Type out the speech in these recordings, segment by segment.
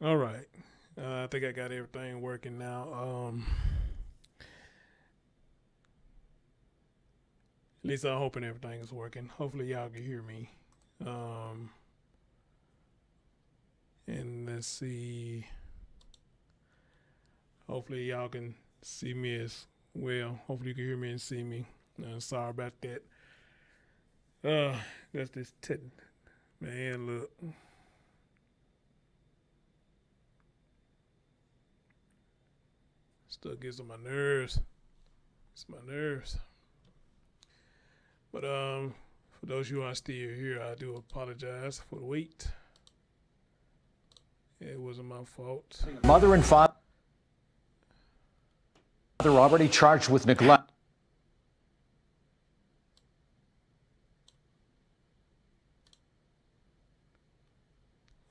All right. I think I got everything working now. At least I'm hoping everything is working. Hopefully y'all can hear me. Um, and let's see. Hopefully y'all can see me as well. Hopefully you can hear me and see me. Sorry about that. Uh, that's this man. Look, stuff gets on my nerves. It's my nerves. But for those of you who are still here, I do apologize for the wait. It wasn't my fault. Mother and father already charged with neglect.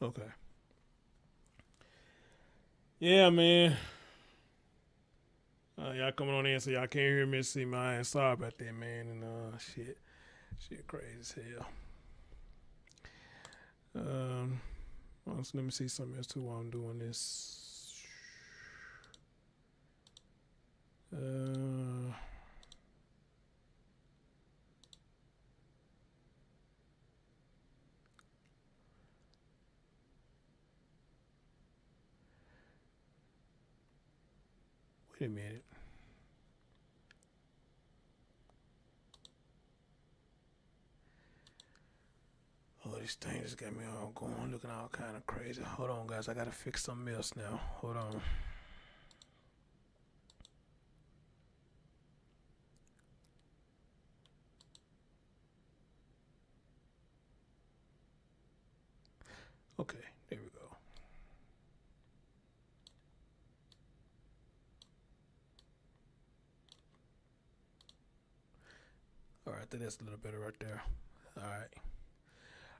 Okay. Yeah, man. Y'all coming on in so y'all can't hear me and see my ass. Sorry about that, man. And shit crazy as hell. So let me see something else too while I'm doing this. Wait a minute. Oh, this thing just got me all going, looking all kind of crazy. Hold on, guys. I gotta fix something else now. Hold on. Okay, there we go. All right, I think that's a little better right there.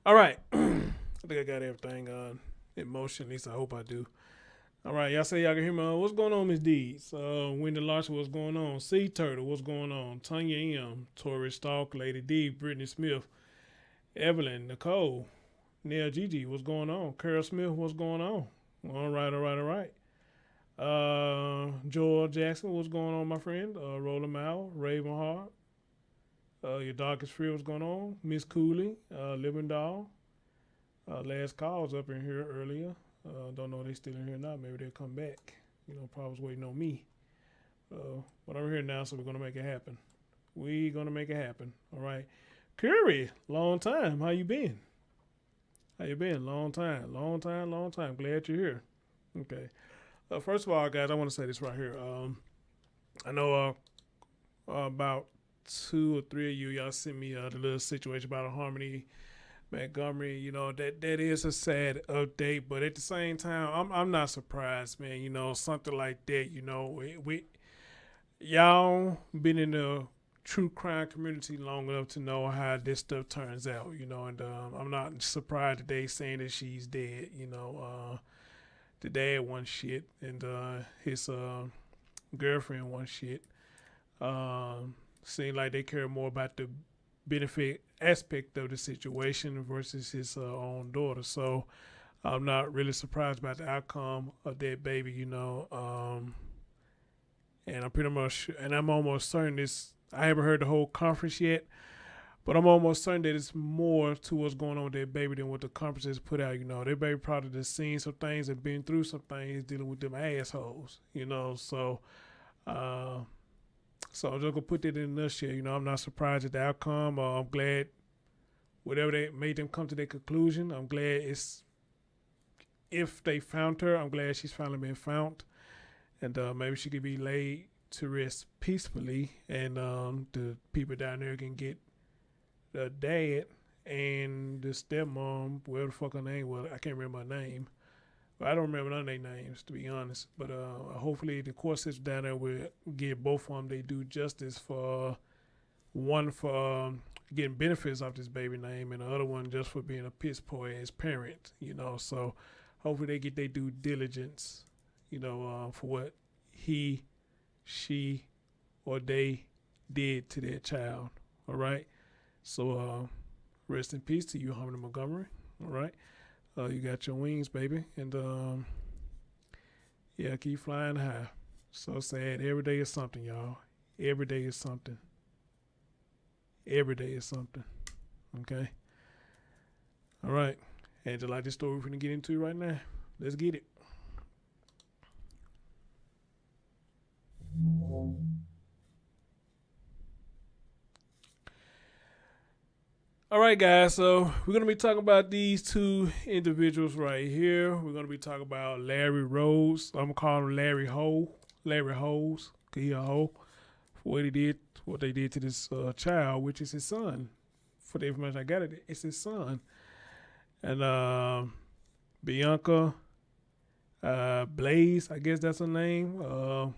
All right. I think I got everything in motion. At least I hope I do. All right, y'all say y'all can hear me. What's going on, Miss Deeds? Wendy Larson, what's going on? Sea Turtle, what's going on? Tanya M, Tori Stalk, Lady D, Brittany Smith, Evelyn, Nicole, Neil Gigi, what's going on? Carol Smith, what's going on? All right. Joel Jackson, what's going on, my friend? Roland Mile, Raven Hart, your darkest fear, what's going on? Miss Cooley, Living Doll. Last call was up in here earlier. Don't know if they still in here or not. Maybe they'll come back. Probably was waiting on me. But I'm here now, so we're gonna make it happen. We gonna make it happen. All right. Curry, long time. How you been? How you been? Long time. Glad you're here. Okay. First of all, guys, I want to say this right here. I know about two or three of y'all sent me the little situation about Harmony Montgomery. That is a sad update, but at the same time, I'm not surprised, man. Something like that. We y'all been in the true crime community long enough to know how this stuff turns out. And I'm not surprised that they saying that she's dead. The dad won shit, and his girlfriend won shit. Seemed like they care more about the benefit aspect of the situation versus his own daughter. So I'm not really surprised about the outcome of that baby. And I'm almost certain this. I haven't heard the whole conference yet, but I'm almost certain that it's more to what's going on with that baby than what the conference has put out. That baby probably just seen some things and been through some things dealing with them assholes. So. So I'm just gonna put that in a nutshell. I'm not surprised at the outcome. I'm glad whatever they made them come to their conclusion. I'm glad if they found her. I'm glad she's finally been found, and maybe she could be laid to rest peacefully, and the people down there can get the dad and the stepmom, whatever the fuck her name was. I can't remember her name. I don't remember none of their names, to be honest. But hopefully the court system down there will give both of them they do justice for one for getting benefits off this baby name and the other one just for being a piss poor as parent. So hopefully they get their due diligence, for what he, she, or they did to their child. All right. So rest in peace to you, Harmony Montgomery. All right. You got your wings, baby, and Yeah, keep flying high. So sad. Every day is something, y'all. Every day is something. Every day is something. Okay? All right. And just like this story we're going to get into right now. Let's get it. All right, guys. So we're going to be talking about these two individuals right here. We're going to be talking about Larry Rhodes. I'm going to call him Larry Ho. Larry Hoes. Because he a hoe. For what they did to this child, which is his son. For the information I got, it's his son. And Bianca Blaise, I guess that's her name.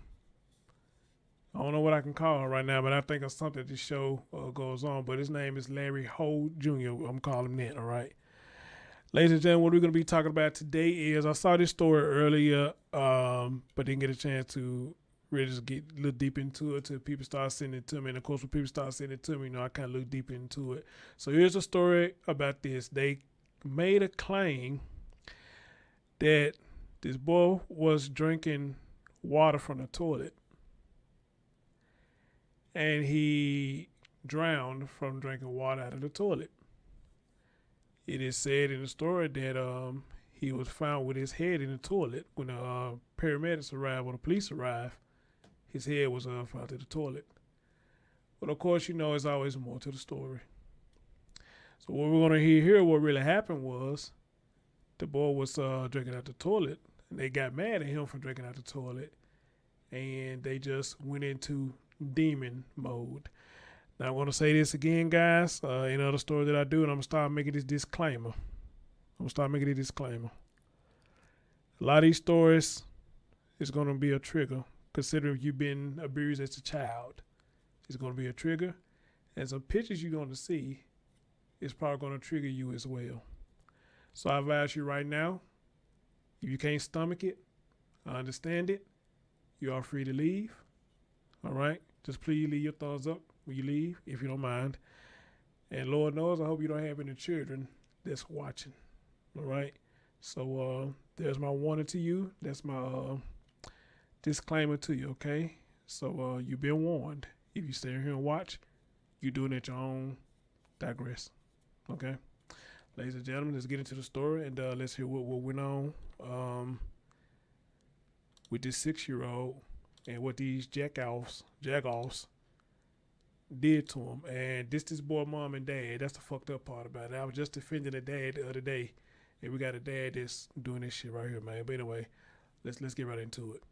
I don't know what I can call her right now, but I think of something this show goes on. But his name is Larry Rhodes Jr. I'm calling him that, all right? Ladies and gentlemen, what we're going to be talking about today is, I saw this story earlier, but didn't get a chance to really just get a little deep into it until people start sending it to me. And of course, when people start sending it to me, I kind of look deep into it. So here's a story about this. They made a claim that this boy was drinking water from the toilet. And he drowned from drinking water out of the toilet. It is said in the story that he was found with his head in the toilet. When the paramedics arrived or the police arrived, his head was found in the toilet. But of course, there's always more to the story. So what we're going to hear here, what really happened was the boy was drinking out the toilet. And they got mad at him for drinking out the toilet. And they just went into demon mode. Now I'm going to say this again, guys, in other story that I do, and I'm going to start making this disclaimer. A lot of these stories is going to be a trigger, considering you've been abused as a child. It's going to be a trigger, and some pictures you're going to see is probably going to trigger you as well. So I advise you right now, if you can't stomach it, I understand it, you are free to leave. All right? Just please leave your thumbs up when you leave, if you don't mind. And Lord knows, I hope you don't have any children that's watching. All right? So there's my warning to you. That's my disclaimer to you, okay? So you've been warned. If you stay here and watch, you're doing it at your own digress. Okay? Ladies and gentlemen, let's get into the story, and let's hear what went on with this 6-year-old. And what these jagoffs did to him. And this boy mom and dad, that's the fucked up part about it. I was just defending the dad the other day, and we got a dad that's doing this shit right here, man. But anyway, let's get right into it.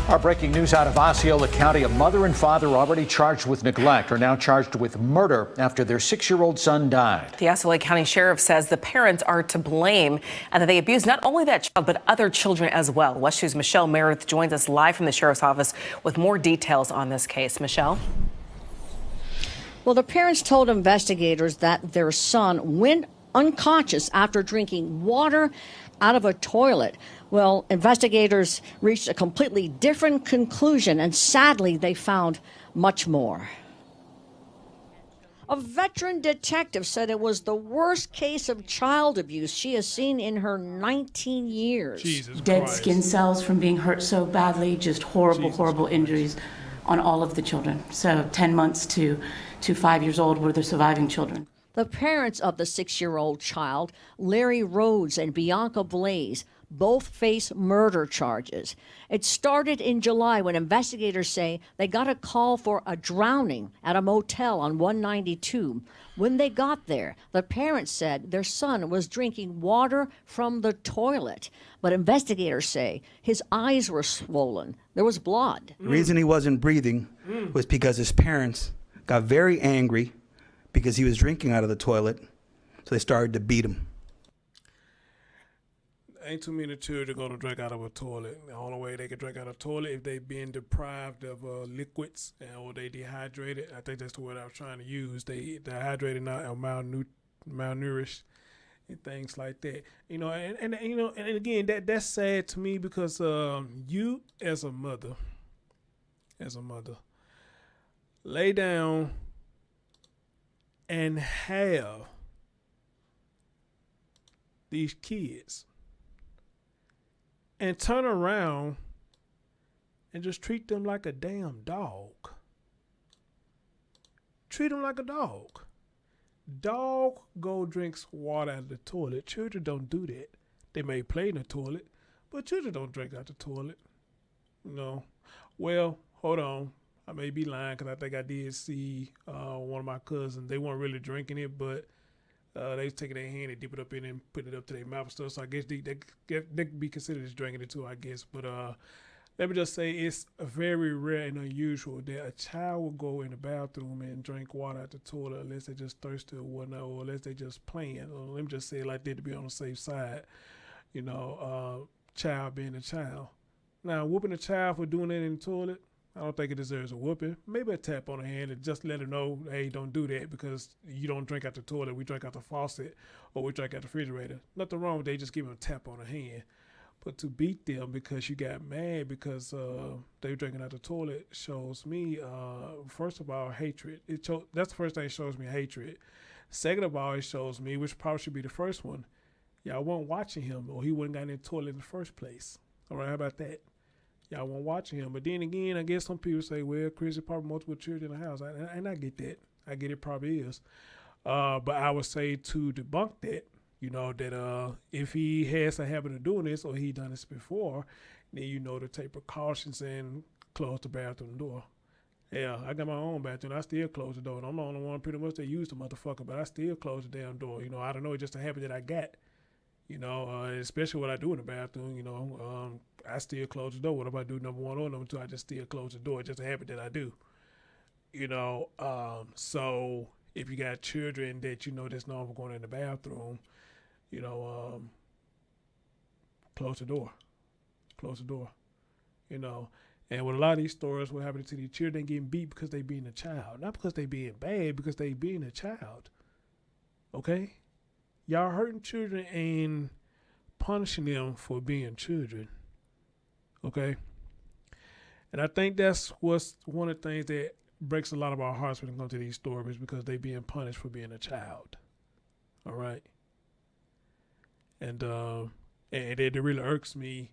Our breaking news out of Osceola County. A mother and father already charged with neglect are now charged with murder after their 6-year-old son died. The Osceola County Sheriff says the parents are to blame and that they abused not only that child, but other children as well. West 2's Michelle Meredith joins us live from the Sheriff's office with more details on this case. Michelle? Well, the parents told investigators that their son went unconscious after drinking water out of a toilet. Well, investigators reached a completely different conclusion, and sadly, they found much more. A veteran detective said it was the worst case of child abuse she has seen in her 19 years. Jesus Dead Christ. skin cells from being hurt so badly, just horrible injuries on all of the children. So 10 months to 5 years old were the surviving children. The parents of the 6-year-old child, Larry Rhodes and Bianca Blaise, both face murder charges. It started in July when investigators say they got a call for a drowning at a motel on 192. When they got there, the parents said their son was drinking water from the toilet. But investigators say his eyes were swollen. There was blood. The reason he wasn't breathing was because his parents got very angry because he was drinking out of the toilet, so they started to beat him. Ain't too many children gonna drink out of a toilet. The only way they can drink out of a toilet if they being deprived of liquids or they dehydrated. I think that's the word I was trying to use. They dehydrated now or malnourished and things like that. And again that's sad to me because you as a mother, lay down and have these kids and turn around and just treat them like a damn dog. Treat them like a dog. Dog go drinks water out of the toilet. Children don't do that. They may play in the toilet, but children don't drink out the toilet. No. Well, hold on. I may be lying because I think I did see one of my cousins. They weren't really drinking it, but they was taking their hand and dip it up in it and put it up to their mouth and stuff. So I guess they could be considered as drinking it too, I guess. But let me just say it's very rare and unusual that a child will go in the bathroom and drink water out the toilet unless they just thirsty or whatnot, or unless they just playing. Or let me just say it like that to be on the safe side. You know, child being a child. Now, whooping a child for doing that in the toilet, I don't think it deserves a whooping. Maybe a tap on the hand and just let them know, hey, don't do that because you don't drink out the toilet. We drink out the faucet or we drink out the refrigerator. Nothing wrong with that. Just give them a tap on the hand. But to beat them because you got mad because they were drinking out the toilet shows me, first of all, hatred. That's the first thing it shows me, hatred. Second of all, it shows me, which probably should be the first one, y'all weren't watching him or he wouldn't got in the toilet in the first place. All right, how about that? Y'all weren't watching him. But then again, I guess some people say, well, Chris, there's probably multiple children in the house. And I get that. I get it probably is. But I would say to debunk that, you know, that if he has a habit of doing this or he done this before, then you know to take precautions and close the bathroom door. Yeah, I got my own bathroom. I still close the door. I'm the only one pretty much that used the motherfucker, but I still close the damn door. You know, I don't know. It's just a habit that I got. You know, especially what I do in the bathroom, you know, I still close the door. What if I do number one or number two? I just still close the door. It's just a habit that I do. You know, so if you got children that you know that's known for going in the bathroom, you know, close the door. Close the door. You know, and with a lot of these stories, what happened to these children getting beat because they being a child. Not because they being bad, because they being a child. Okay? Y'all hurting children and punishing them for being children. Okay? And I think that's what's one of the things that breaks a lot of our hearts when it comes to these stories, because they being punished for being a child. All right? And it really irks me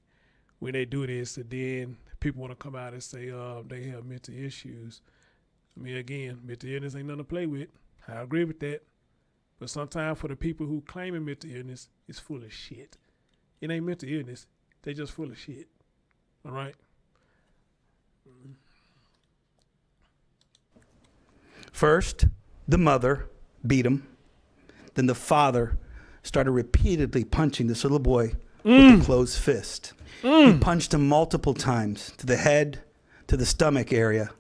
when they do this, and then people want to come out and say they have mental issues. I mean, again, mental illness ain't nothing to play with. I agree with that. But sometimes for the people who claim mental illness, it's full of shit. It ain't mental illness. They just full of shit. All right? First, the mother beat him. Then the father started repeatedly punching this little boy with a closed fist. He punched him multiple times to the head, to the stomach area.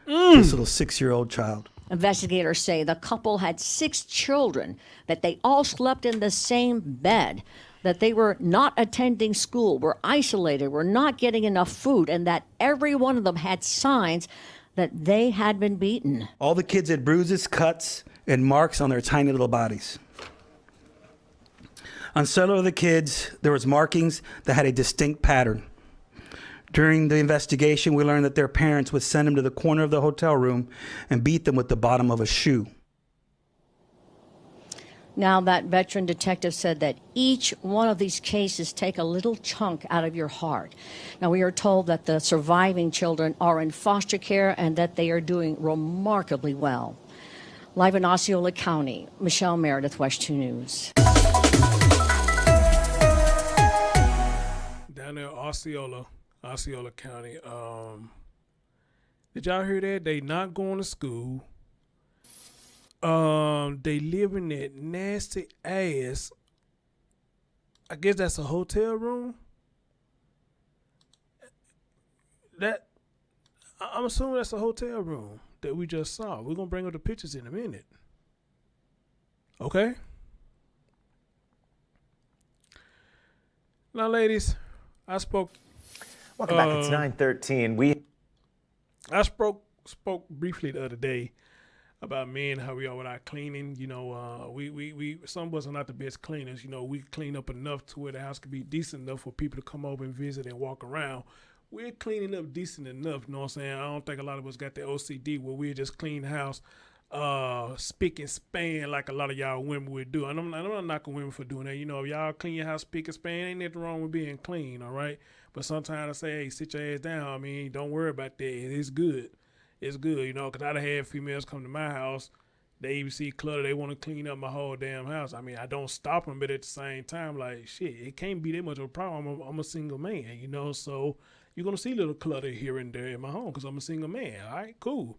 This little 6-year-old child. Investigators say the couple had 6 children, that they all slept in the same bed, that they were not attending school, were isolated, were not getting enough food, and that every one of them had signs that they had been beaten. All the kids had bruises, cuts, and marks on their tiny little bodies. On several of the kids, there was markings that had a distinct pattern. During the investigation, we learned that their parents would send them to the corner of the hotel room and beat them with the bottom of a shoe. Now, that veteran detective said that each one of these cases take a little chunk out of your heart. Now, we are told that the surviving children are in foster care and that they are doing remarkably well. Live in Osceola County, Michelle Meredith, West 2 News. Down there, Osceola County. Did y'all hear that? They not going to school. They live in that nasty ass. I guess that's a hotel room. I'm assuming that's a hotel room that we just saw. We're gonna bring up the pictures in a minute. Okay. Now, ladies, I spoke. Welcome back. It's 9:13. I spoke briefly the other day about men, how we are with our cleaning. You know, we some of us are not the best cleaners. You know, we clean up enough to where the house could be decent enough for people to come over and visit and walk around. We're cleaning up decent enough. You know what I'm saying? I don't think a lot of us got the OCD where we just clean the house spick and span like a lot of y'all women would do. And I'm not knocking women for doing that. You know, if y'all clean your house spick and span, ain't nothing wrong with being clean, all right? But sometimes I say, hey, sit your ass down. I mean, don't worry about that. It's good. It's good, you know, because I've had females come to my house. They even see clutter. They want to clean up my whole damn house. I mean, I don't stop them, but at the same time, like, shit, it can't be that much of a problem. I'm a single man, you know, so you're going to see little clutter here and there in my home because I'm a single man. All right, cool.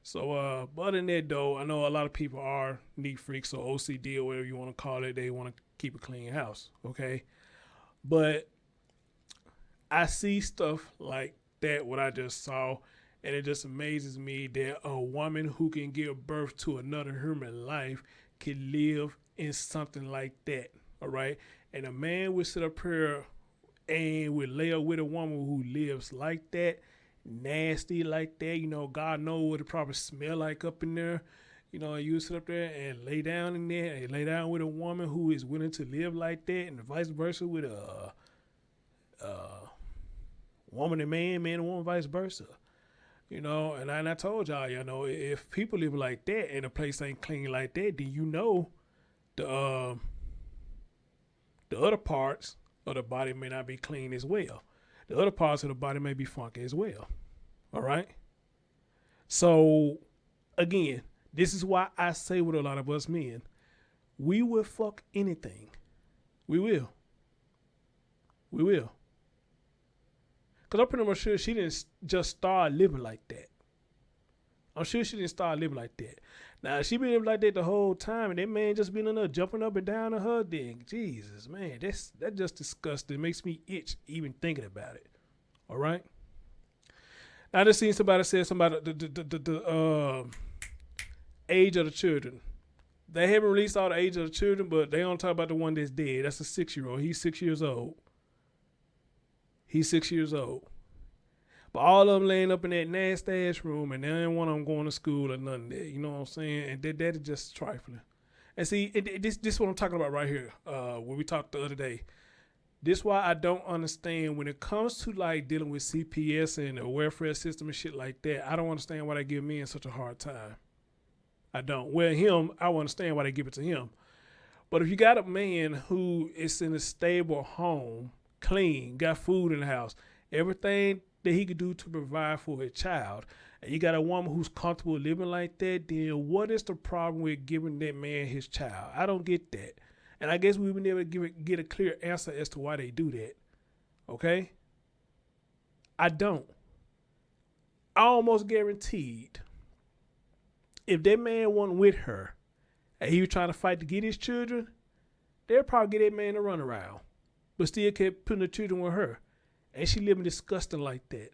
So, but other than that, though, I know a lot of people are neat freaks or OCD or whatever you want to call it. They want to keep a clean house, okay? But I see stuff like that, what I just saw, and it just amazes me that a woman who can give birth to another human life can live in something like that, all right? And a man would sit up here and would lay up with a woman who lives like that, nasty like that. You know, God knows what it probably smell like up in there. You know, you sit up there and lay down in there and lay down with a woman who is willing to live like that, and vice versa with a woman and man, man and woman, vice versa. You know, and I told y'all, you know, if people live like that and the place ain't clean like that, then you know the other parts of the body may not be clean as well. The other parts of the body may be funky as well. All right? So, again, this is why I say with a lot of us men, we will fuck anything. We will. We will. Because I'm pretty much sure she didn't just start living like that. I'm sure she didn't start living like that. Now, she been living like that the whole time, and that man just been in there jumping up and down on her thing. Jesus, man, that just disgusting. It makes me itch even thinking about it. All right? Now, I just seen somebody say something about the age of the children. They haven't released all the age of the children, but they don't talk about the one that's dead. That's a 6-year-old. He's 6 years old. He's 6 years old. But all of them laying up in that nasty ass room, and there ain't one of them going to school or nothing of that. You know what I'm saying? And that is just trifling. And see, this is what I'm talking about right here. When we talked the other day. This why I don't understand when it comes to like dealing with CPS and the welfare system and shit like that. I don't understand why they give men such a hard time. I don't. Well, him, I understand why they give it to him. But if you got a man who is in a stable home, clean, got food in the house, everything that he could do to provide for a child, and you got a woman who's comfortable living like that, then what is the problem with giving that man his child? I don't get that. And I guess we would never get a clear answer as to why they do that. Okay? I don't. I almost guaranteed if that man wasn't with her and he was trying to fight to get his children, they'll probably get that man to run around. But still kept putting the children with her. And she living disgusting like that.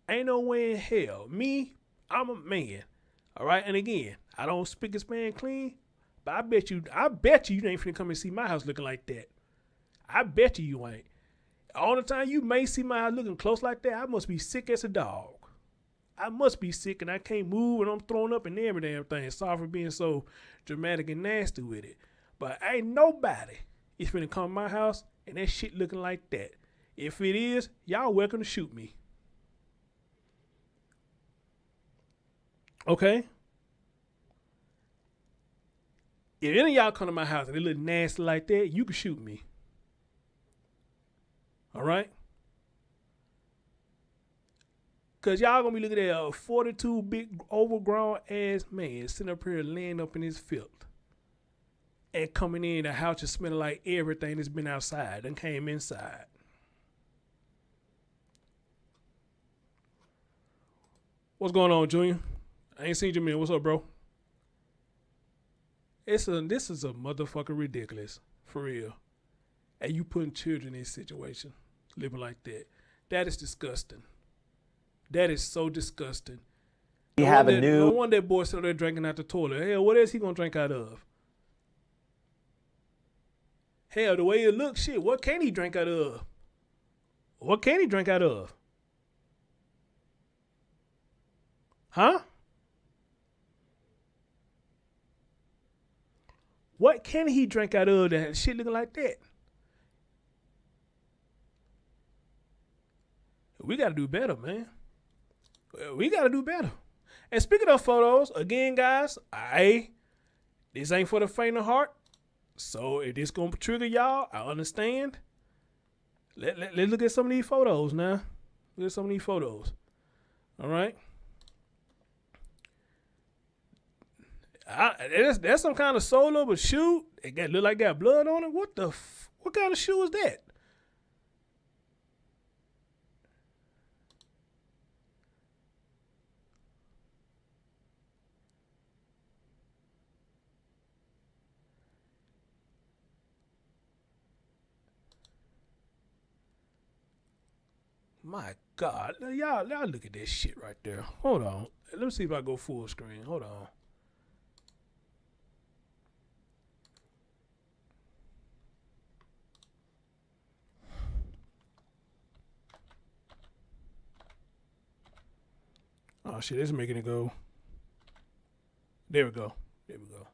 Ain't no way in hell. Me, I'm a man. All right? And again, I don't speak and span clean, but I bet you ain't finna come and see my house looking like that. I bet you ain't. All the time you may see my house looking close like that, I must be sick as a dog. I must be sick and I can't move and I'm throwing up in every damn thing. Sorry for being so dramatic and nasty with it. But ain't nobody is finna come to my house and that shit looking like that. If it is, y'all welcome to shoot me. Okay? If any of y'all come to my house and they look nasty like that, you can shoot me. All right? Because y'all going to be looking at a 42 big overgrown ass man sitting up here laying up in his filth. And coming in the house just smelling like everything that's been outside and came inside. What's going on, Junior? I ain't seen you, man. What's up, bro? This is a motherfucker ridiculous. For real. And you putting children in this situation. Living like that. That is disgusting. That is so disgusting. No wonder that boy sitting there drinking out the toilet. Hell, what else he gonna drink out of? Hell, the way it looks, shit, what can he drink out of? What can he drink out of? Huh? What can he drink out of that shit looking like that? We got to do better, man. We got to do better. And speaking of photos, again, guys, this ain't for the faint of heart. So if this gonna trigger y'all, I understand. Let's look at some of these photos now. Look at some of these photos. All right. That's some kind of solo but shoe. It look like got blood on it. What kind of shoe is that? My God, y'all look at this shit right there. Hold on. Let me see if I go full screen. Hold on. Oh shit, it's making it go. There we go. There we go.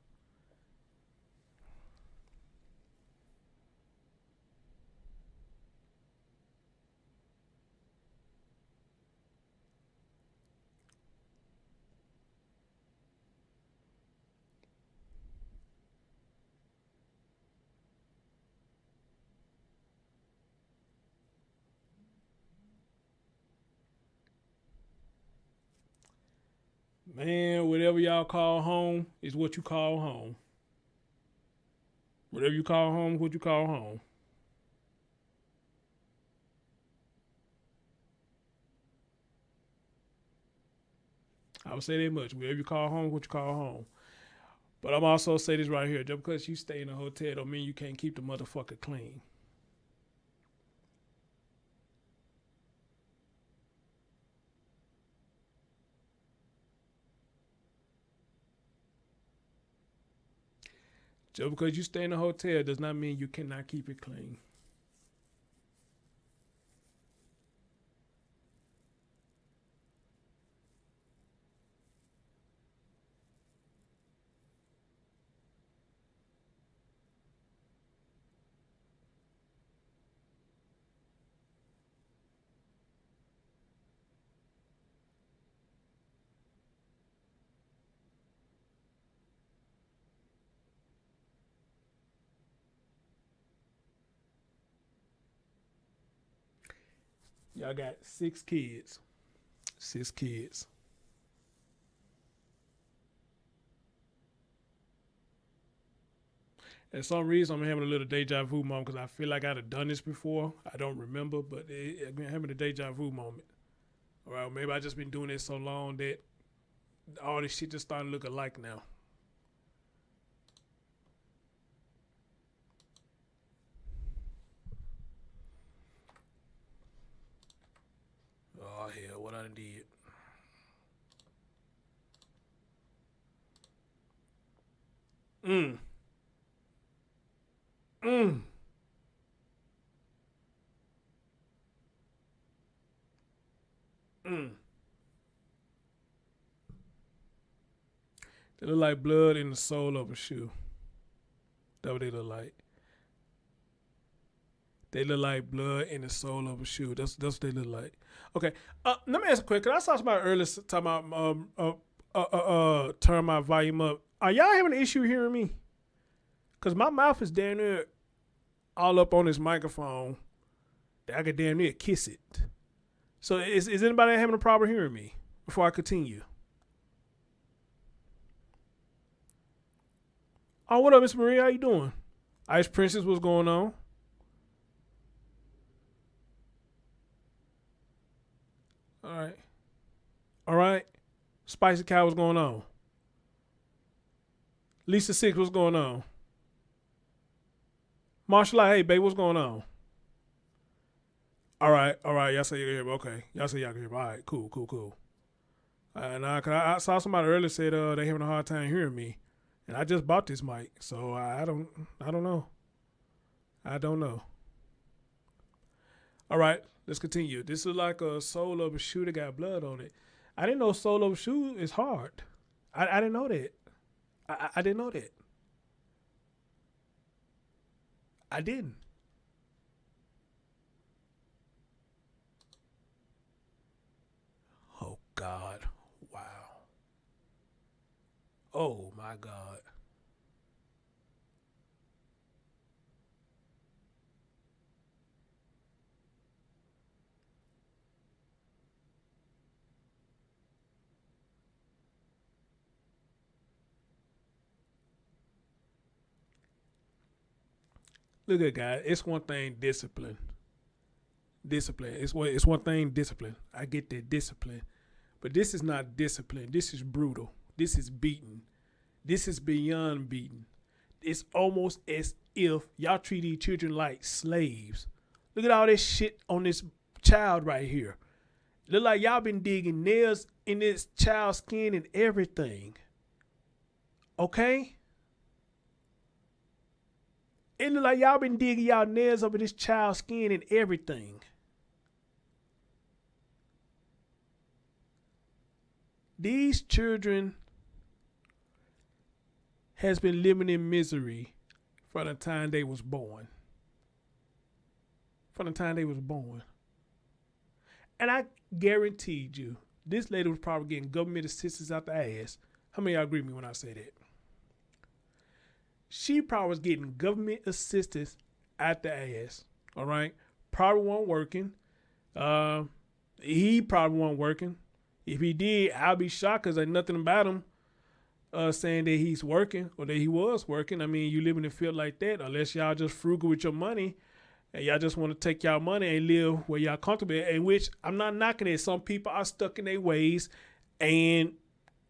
Man, whatever y'all call home is what you call home. Whatever you call home is what you call home. I would say that much. Whatever you call home is what you call home. But I'm also say this right here. Just because you stay in a hotel don't mean you can't keep the motherfucker clean. Just because you stay in a hotel does not mean you cannot keep it clean. Y'all got 6 kids. 6 kids. For some reason, I'm having a little deja vu moment because I feel like I'd have done this before. I don't remember, but I'm having a deja vu moment. All right, maybe I just been doing this so long that all this shit just starting to look alike now. Oh hell, what I done did. Mm. They look like blood in the sole of a shoe. That's what they look like. They look like blood in the sole of a shoe. That's what they look like. Okay. Let me ask a quick. Cause I saw somebody earlier talking about turn my volume up. Are y'all having an issue hearing me? Cause my mouth is damn near all up on this microphone that I could damn near kiss it. So is anybody having a problem hearing me before I continue? Oh, what up, Miss Maria? How you doing? Ice Princess, what's going on? All right. Spicy Cow, what's going on? Lisa Six, what's going on? Marshall, hey, babe, what's going on? All right. Y'all say you can hear me. Okay. Y'all say y'all can hear me. All right, cool. Cause I saw somebody earlier said they having a hard time hearing me. And I just bought this mic, so I don't know. I don't know. All right, let's continue. This is like a sole of a shoe that got blood on it. I didn't know sole of a shoe is hard. I didn't know that. I didn't know that. I didn't. Oh God! Wow. Oh my God. Look at God. It's one thing discipline. Discipline. It's one thing discipline. I get that discipline. But this is not discipline. This is brutal. This is beating. This is beyond beating. It's almost as if y'all treat these children like slaves. Look at all this shit on this child right here. Look like y'all been digging nails in this child's skin and everything. Okay? It look like y'all been digging y'all nails up in this child's skin and everything. These children has been living in misery from the time they was born. From the time they was born. And I guaranteed you, this lady was probably getting government assistance out the ass. How many of y'all agree with me when I say that? She probably was getting government assistance out the ass. All right? Probably wasn't working. He probably wasn't working. If he did, I'll be shocked because there's nothing about him saying that he's working or that he was working. I mean, you live in a field like that, unless y'all just frugal with your money and y'all just want to take y'all money and live where y'all comfortable at, in which I'm not knocking it. Some people are stuck in their ways and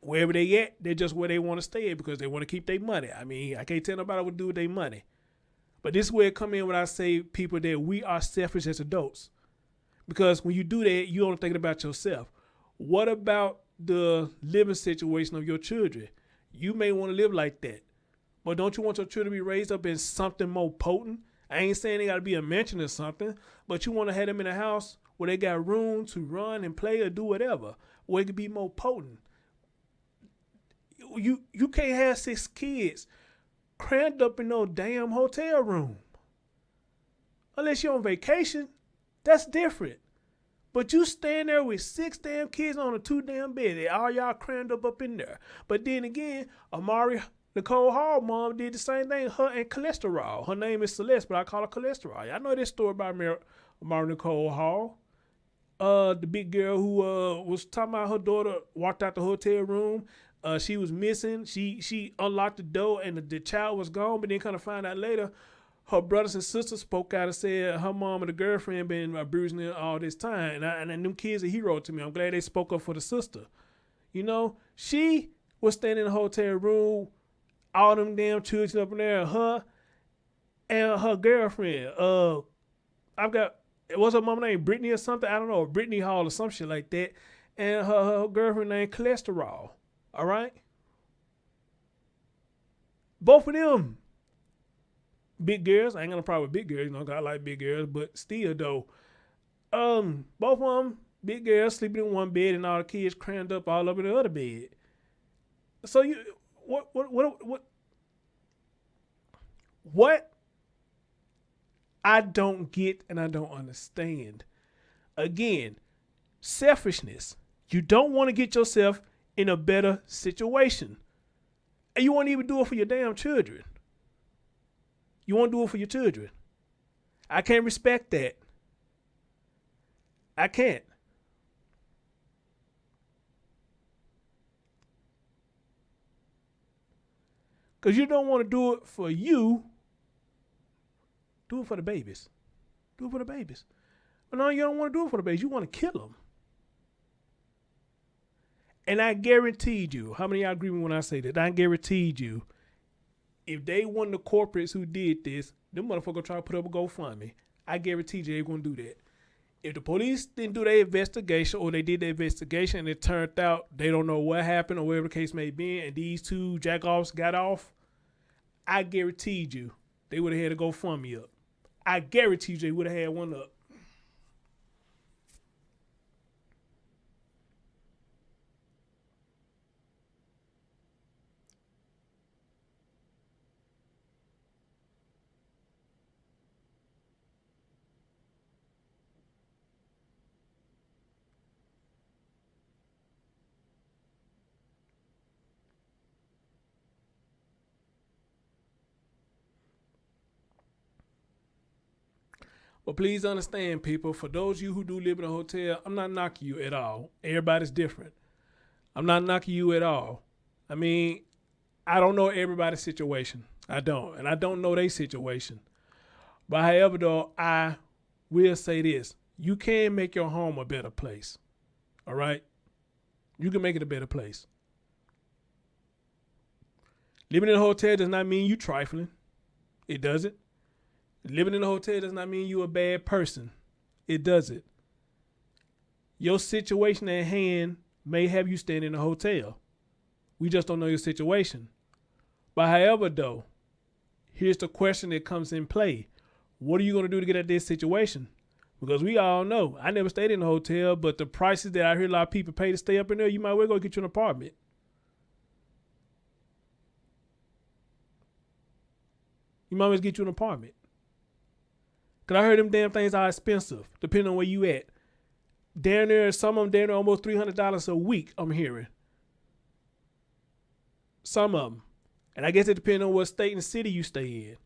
wherever they at, they're just where they want to stay at because they want to keep their money. I mean, I can't tell nobody what to do with their money. But this is where it come in when I say people that we are selfish as adults. Because when you do that, you don't think about yourself. What about the living situation of your children? You may want to live like that. But don't you want your children to be raised up in something more potent? I ain't saying they got to be a mansion or something, but you want to have them in a house where they got room to run and play or do whatever, where it could be more potent. You can't have 6 kids crammed up in no damn hotel room. Unless you're on vacation, that's different. But you stand there with 6 damn kids on a 2 damn bed. They all y'all crammed up in there. But then again, Amari Nicole Hall mom did the same thing. Her and cholesterol. Her name is Celeste, but I call her cholesterol. I know this story about Amari Nicole Hall. The big girl who was talking about her daughter walked out the hotel room. She was missing. She unlocked the door and the child was gone. But then kind of find out later, her brothers and sisters spoke out and said her mom and the girlfriend been abusing her all this time. And them kids are heroes to me. I'm glad they spoke up for the sister. You know, she was standing in the hotel room, all them damn children up in there, her and her girlfriend. What's her mama name? Brittany or something? I don't know. Brittany Hall or some shit like that. And her girlfriend named Cholesterol. All right? Both of them big girls. I ain't got no problem with big girls. You know, I like big girls. But still, though, both of them big girls sleeping in one bed and all the kids crammed up all up in the other bed. So what I don't get and I don't understand. Again, selfishness. You don't want to get yourself in a better situation. And you won't even do it for your damn children. You won't do it for your children. I can't respect that. I can't. Because you don't want to do it for you. Do it for the babies. Do it for the babies. But no, you don't want to do it for the babies. You want to kill them. And I guaranteed you, how many of y'all agree with me when I say that? I guaranteed you, if they won the corporates who did this, them motherfuckers try to put up a GoFundMe. I guaranteed you they going to do that. If the police didn't do their investigation or they did their investigation and it turned out they don't know what happened or whatever the case may be and these 2 jack-offs got off, I guaranteed you they would have had a GoFundMe up. I guarantee you they would have had one up. But please understand, people, for those of you who do live in a hotel, I'm not knocking you at all. Everybody's different. I'm not knocking you at all. I mean, I don't know everybody's situation. I don't. And I don't know their situation. But however, though, I will say this. You can make your home a better place. All right? You can make it a better place. Living in a hotel does not mean you trifling. It doesn't. Living in a hotel does not mean you a bad person. It doesn't. Your situation at hand may have you staying in a hotel. We just don't know your situation. But however, though, here's the question that comes in play. What are you going to do to get at this situation? Because we all know, I never stayed in a hotel, but the prices that I hear a lot of people pay to stay up in there, you might well go get you an apartment. You might as well get you an apartment. Because I heard them damn things are expensive, depending on where you at. Down there, some of them down there almost $300 a week, I'm hearing. Some of them. And I guess it depends on what state and city you stay in.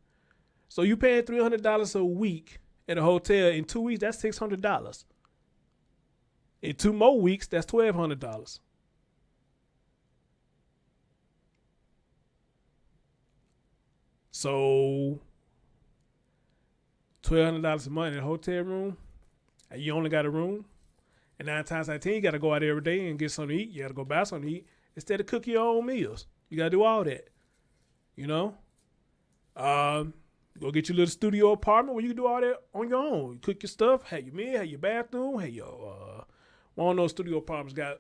So you paying $300 a week at a hotel. In 2 weeks, that's $600. In 2 more weeks, that's $1,200. So $1,200 a month in a hotel room, and you only got a room, and 9 times out of 10, you got to go out every day and get something to eat. You got to go buy something to eat instead of cook your own meals. You got to do all that, you know? Go get your little studio apartment where you can do all that on your own. You cook your stuff, have your meal, have your bathroom, have your, one of those studio apartments got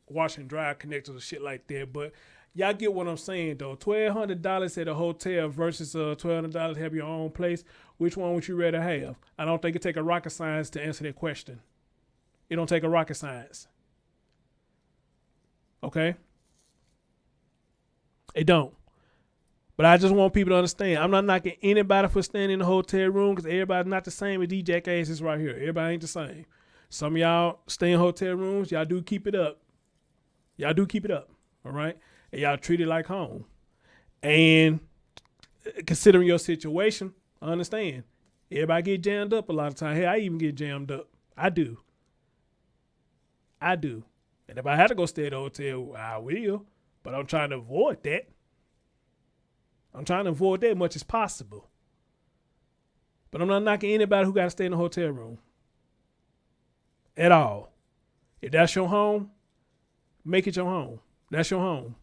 wash and dry connectors or shit like that, but y'all get what I'm saying, though. $1,200 at a hotel versus $1,200 to have your own place. Which one would you rather have? I don't think it take a rocket science to answer that question. It don't take a rocket science. Okay? It don't. But I just want people to understand. I'm not knocking anybody for staying in the hotel room because everybody's not the same as these jackasses right here. Everybody ain't the same. Some of y'all stay in hotel rooms. Y'all do keep it up. Y'all do keep it up. All right? And y'all treat it like home. And considering your situation, I understand. Everybody get jammed up a lot of time. Hey, I even get jammed up. I do. And if I had to go stay at a hotel, I will. But I'm trying to avoid that. I'm trying to avoid that as much as possible. But I'm not knocking anybody who got to stay in a hotel room. At all. If that's your home, make it your home. That's your home.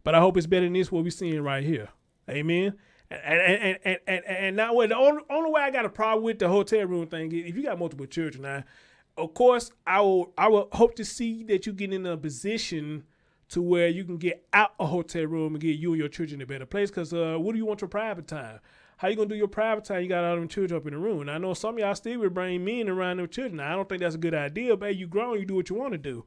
But I hope it's better than this what we're seeing right here. Amen. And now the only way I got a problem with the hotel room thing is if you got multiple children now, of course I will hope to see that you get in a position to where you can get out a hotel room and get you and your children in a better place. Because what do you want your private time? How you going to do your private time? You got all them children up in the room. And I know some of y'all still would bring men around them children. Now, I don't think that's a good idea, but you grown, you do what you want to do.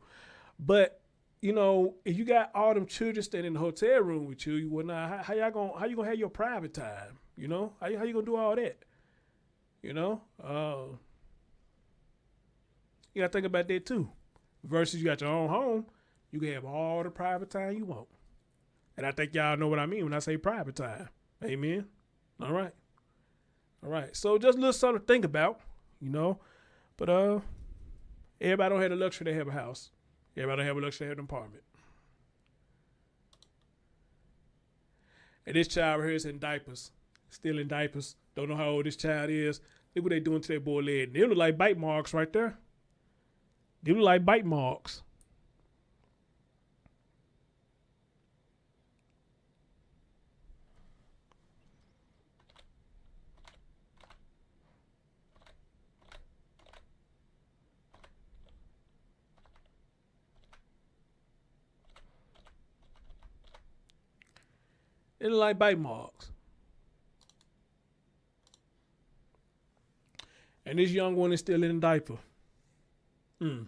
But, you know, if you got all them children staying in the hotel room with you, well, now, how you going to have your private time? You know, how you going to do all that? You know, you got to think about that too. Versus you got your own home. You can have all the private time you want. And I think y'all know what I mean when I say private time. Amen. All right. So just a little something to think about, you know. But everybody don't have the luxury to have a house. Everybody don't have the luxury to have an apartment. And this child right here is in diapers. Still in diapers. Don't know how old this child is. Look what they doing to their boy leg. They look like bite marks right there. They look like bite marks. They look like bite marks. And this young one is still in a diaper. Mm.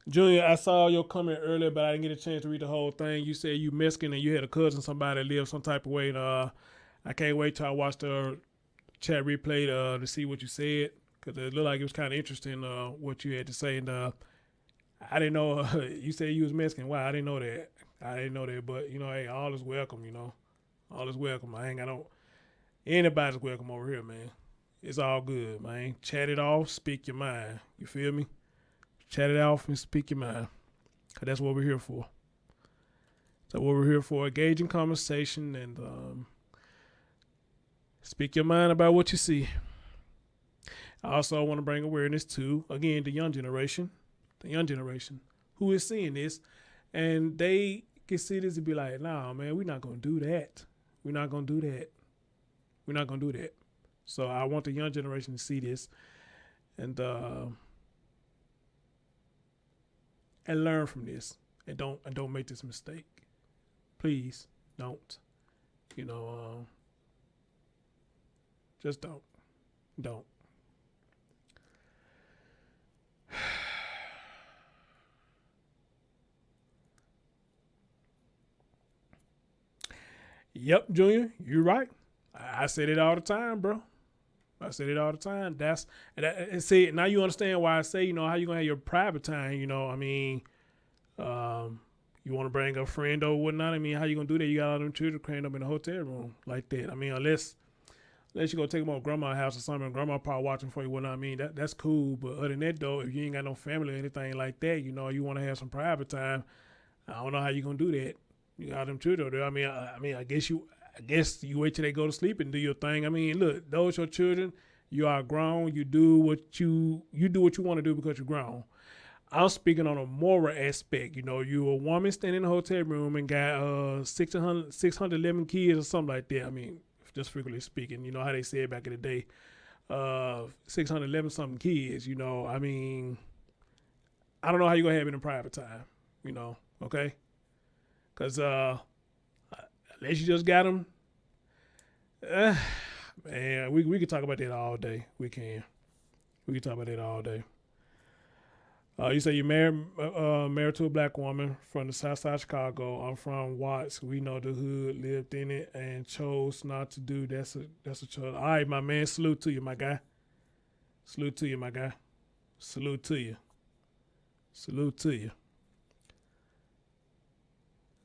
Junior, I saw your comment earlier, but I didn't get a chance to read the whole thing. You said you Mexican and you had a cousin, somebody that lived some type of way. And I can't wait till I watch the chat replay to see what you said, because it looked like it was kind of interesting what you had to say. And I didn't know you said you was Mexican. Wow, I didn't know that. But you know, hey, all is welcome. You know, all is welcome. I ain't got no anybody's welcome over here, man. It's all good, man. Chat it off, speak your mind. You feel me? Chat it off and speak your mind. 'Cause that's what we're here for. So what we're here for, engaging conversation and speak your mind about what you see. I also want to bring awareness to, again, the young generation who is seeing this, and they can see this and be like, nah, man, we're not going to do that. We're not going to do that. We're not going to do that. So I want the young generation to see this and learn from this, and don't make this mistake. Please don't. You know, just don't. Yep, Junior, you're right. I said it all the time, bro. I said it all the time. And see, now you understand why I say, you know, how you gonna have your private time, you know, I mean, you want to bring a friend or whatnot, I mean, how you gonna do that? You got all them children crammed up in a hotel room like that. I mean, unless you go take them over to grandma's house or something, and grandma probably watching for you, whatnot, I mean, that's cool. But other than that, though, if you ain't got no family or anything like that, you know, you want to have some private time, I don't know how you gonna do that. You got them children there. I mean, I guess you wait till they go to sleep and do your thing. I mean, look, those your children. You are grown. You do what you want to do because you're grown. I'm speaking on a moral aspect. You know, you a woman standing in a hotel room and got 611 kids or something like that. I mean, just frequently speaking, you know how they said back in the day, 611 something kids. You know, I mean, I don't know how you gonna have it in private time. You know, okay? Because unless you just got them, man, we could talk about that all day. We can talk about that all day. You say you're married to a black woman from the south side of Chicago. I'm from Watts. We know the hood, lived in it, and chose not to do. That's a choice. All right, my man. Salute to you, my guy. Salute to you, my guy. Salute to you. Salute to you.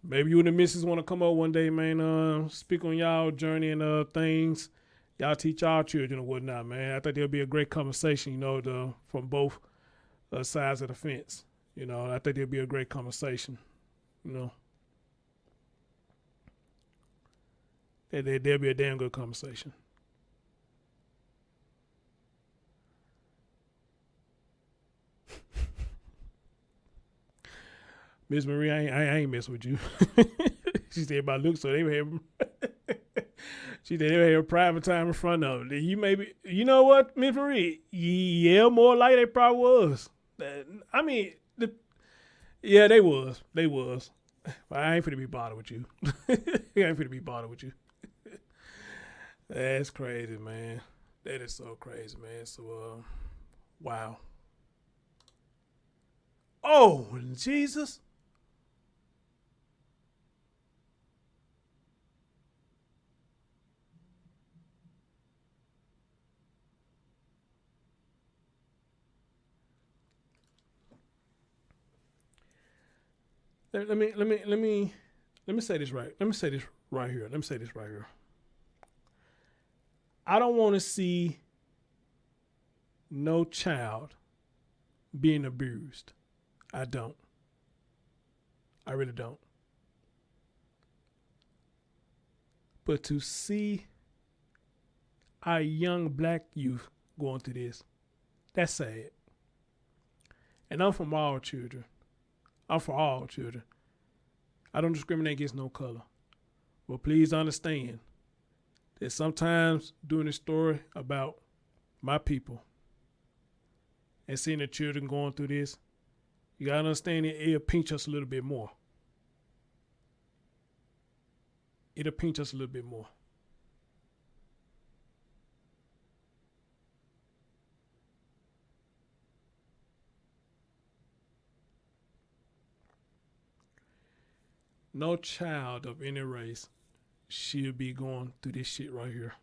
Maybe you and the missus want to come up one day, man, speak on y'all journey and things y'all teach our children and whatnot, man. I think there'll be a great conversation, you know, from both sides of the fence. You know, I think there'll be a great conversation, you know. There'll be a damn good conversation. Miss Marie, I ain't messing with you. She said about looks, so they were having. She said they were having private time in front of them. You know what, Miss Marie? Yeah, more like they probably was. I mean, yeah, they was. But I ain't finna be bothered with you. I ain't finna be bothered with you. That's crazy, man. That is so crazy, man. So, wow. Oh, Jesus. Let me say this right. Let me say this right here. I don't want to see no child being abused. I don't. I really don't. But to see our young black youth going through this, that's sad. And I'm from all children. I'm for all children. I don't discriminate against no color. But please understand that sometimes doing a story about my people and seeing the children going through this, you gotta understand it'll pinch us a little bit more. It'll pinch us a little bit more. No child of any race should be going through this shit right here.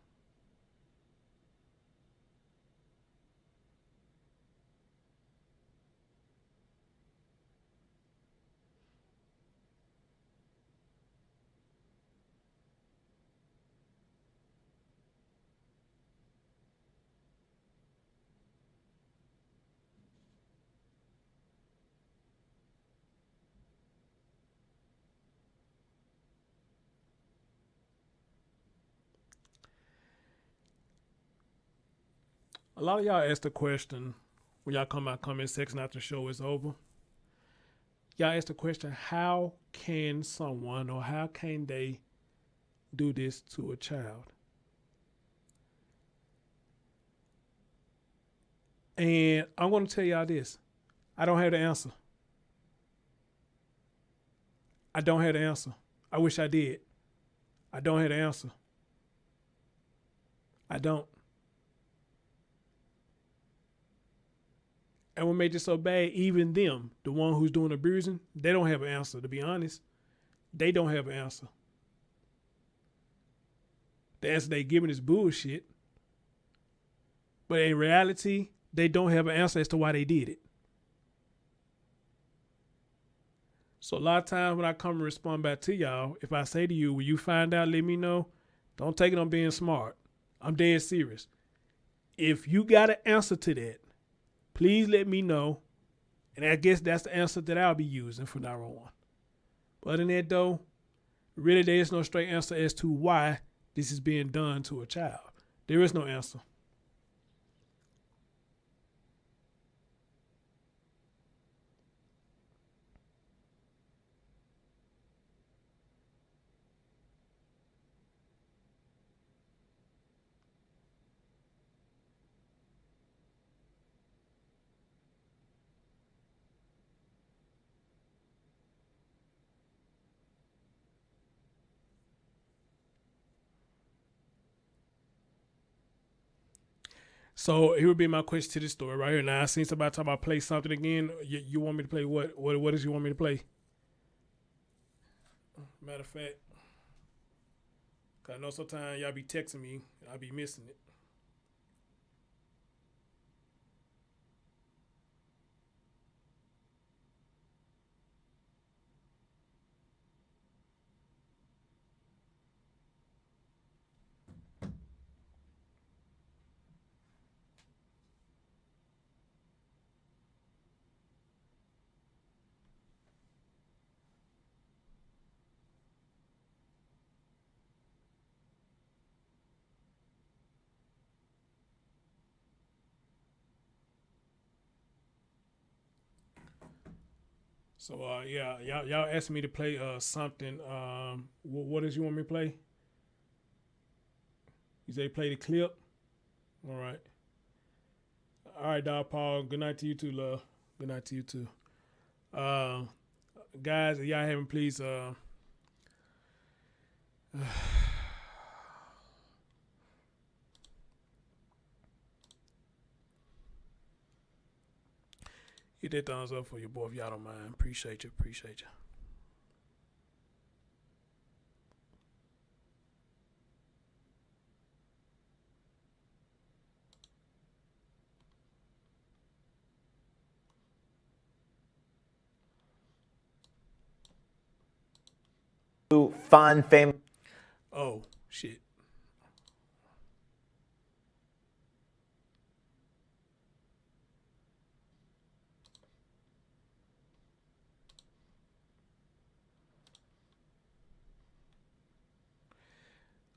A lot of y'all ask the question when y'all come out comment section after the show is over. Y'all ask the question, how can someone or how can they do this to a child? And I'm going to tell y'all this. I don't have the answer. I don't have the answer. I wish I did. I don't have the answer. I don't. And what made it so bad, even them, the one who's doing abusing, they don't have an answer, to be honest. They don't have an answer. The answer they giving is bullshit. But in reality, they don't have an answer as to why they did it. So a lot of times when I come and respond back to y'all, if I say to you, when you find out, let me know, don't take it on being smart. I'm dead serious. If you got an answer to that, please let me know. And I guess that's the answer that I'll be using from now on. But other than that, though, really there is no straight answer as to why this is being done to a child. There is no answer. So here would be my question to this story right here. Now I seen somebody talk about play something again. You want me to play what? What is you want me to play? Matter of fact, cause I know sometimes y'all be texting me, I be missing it. So yeah, y'all asked me to play something. What does you want me to play? You say play the clip. All right, dog Paul. Good night to you too, love. Good night to you too. Guys, if y'all haven't, please hit that thumbs up for your boy if y'all don't mind. Appreciate you. Fun, famous. Oh, shit.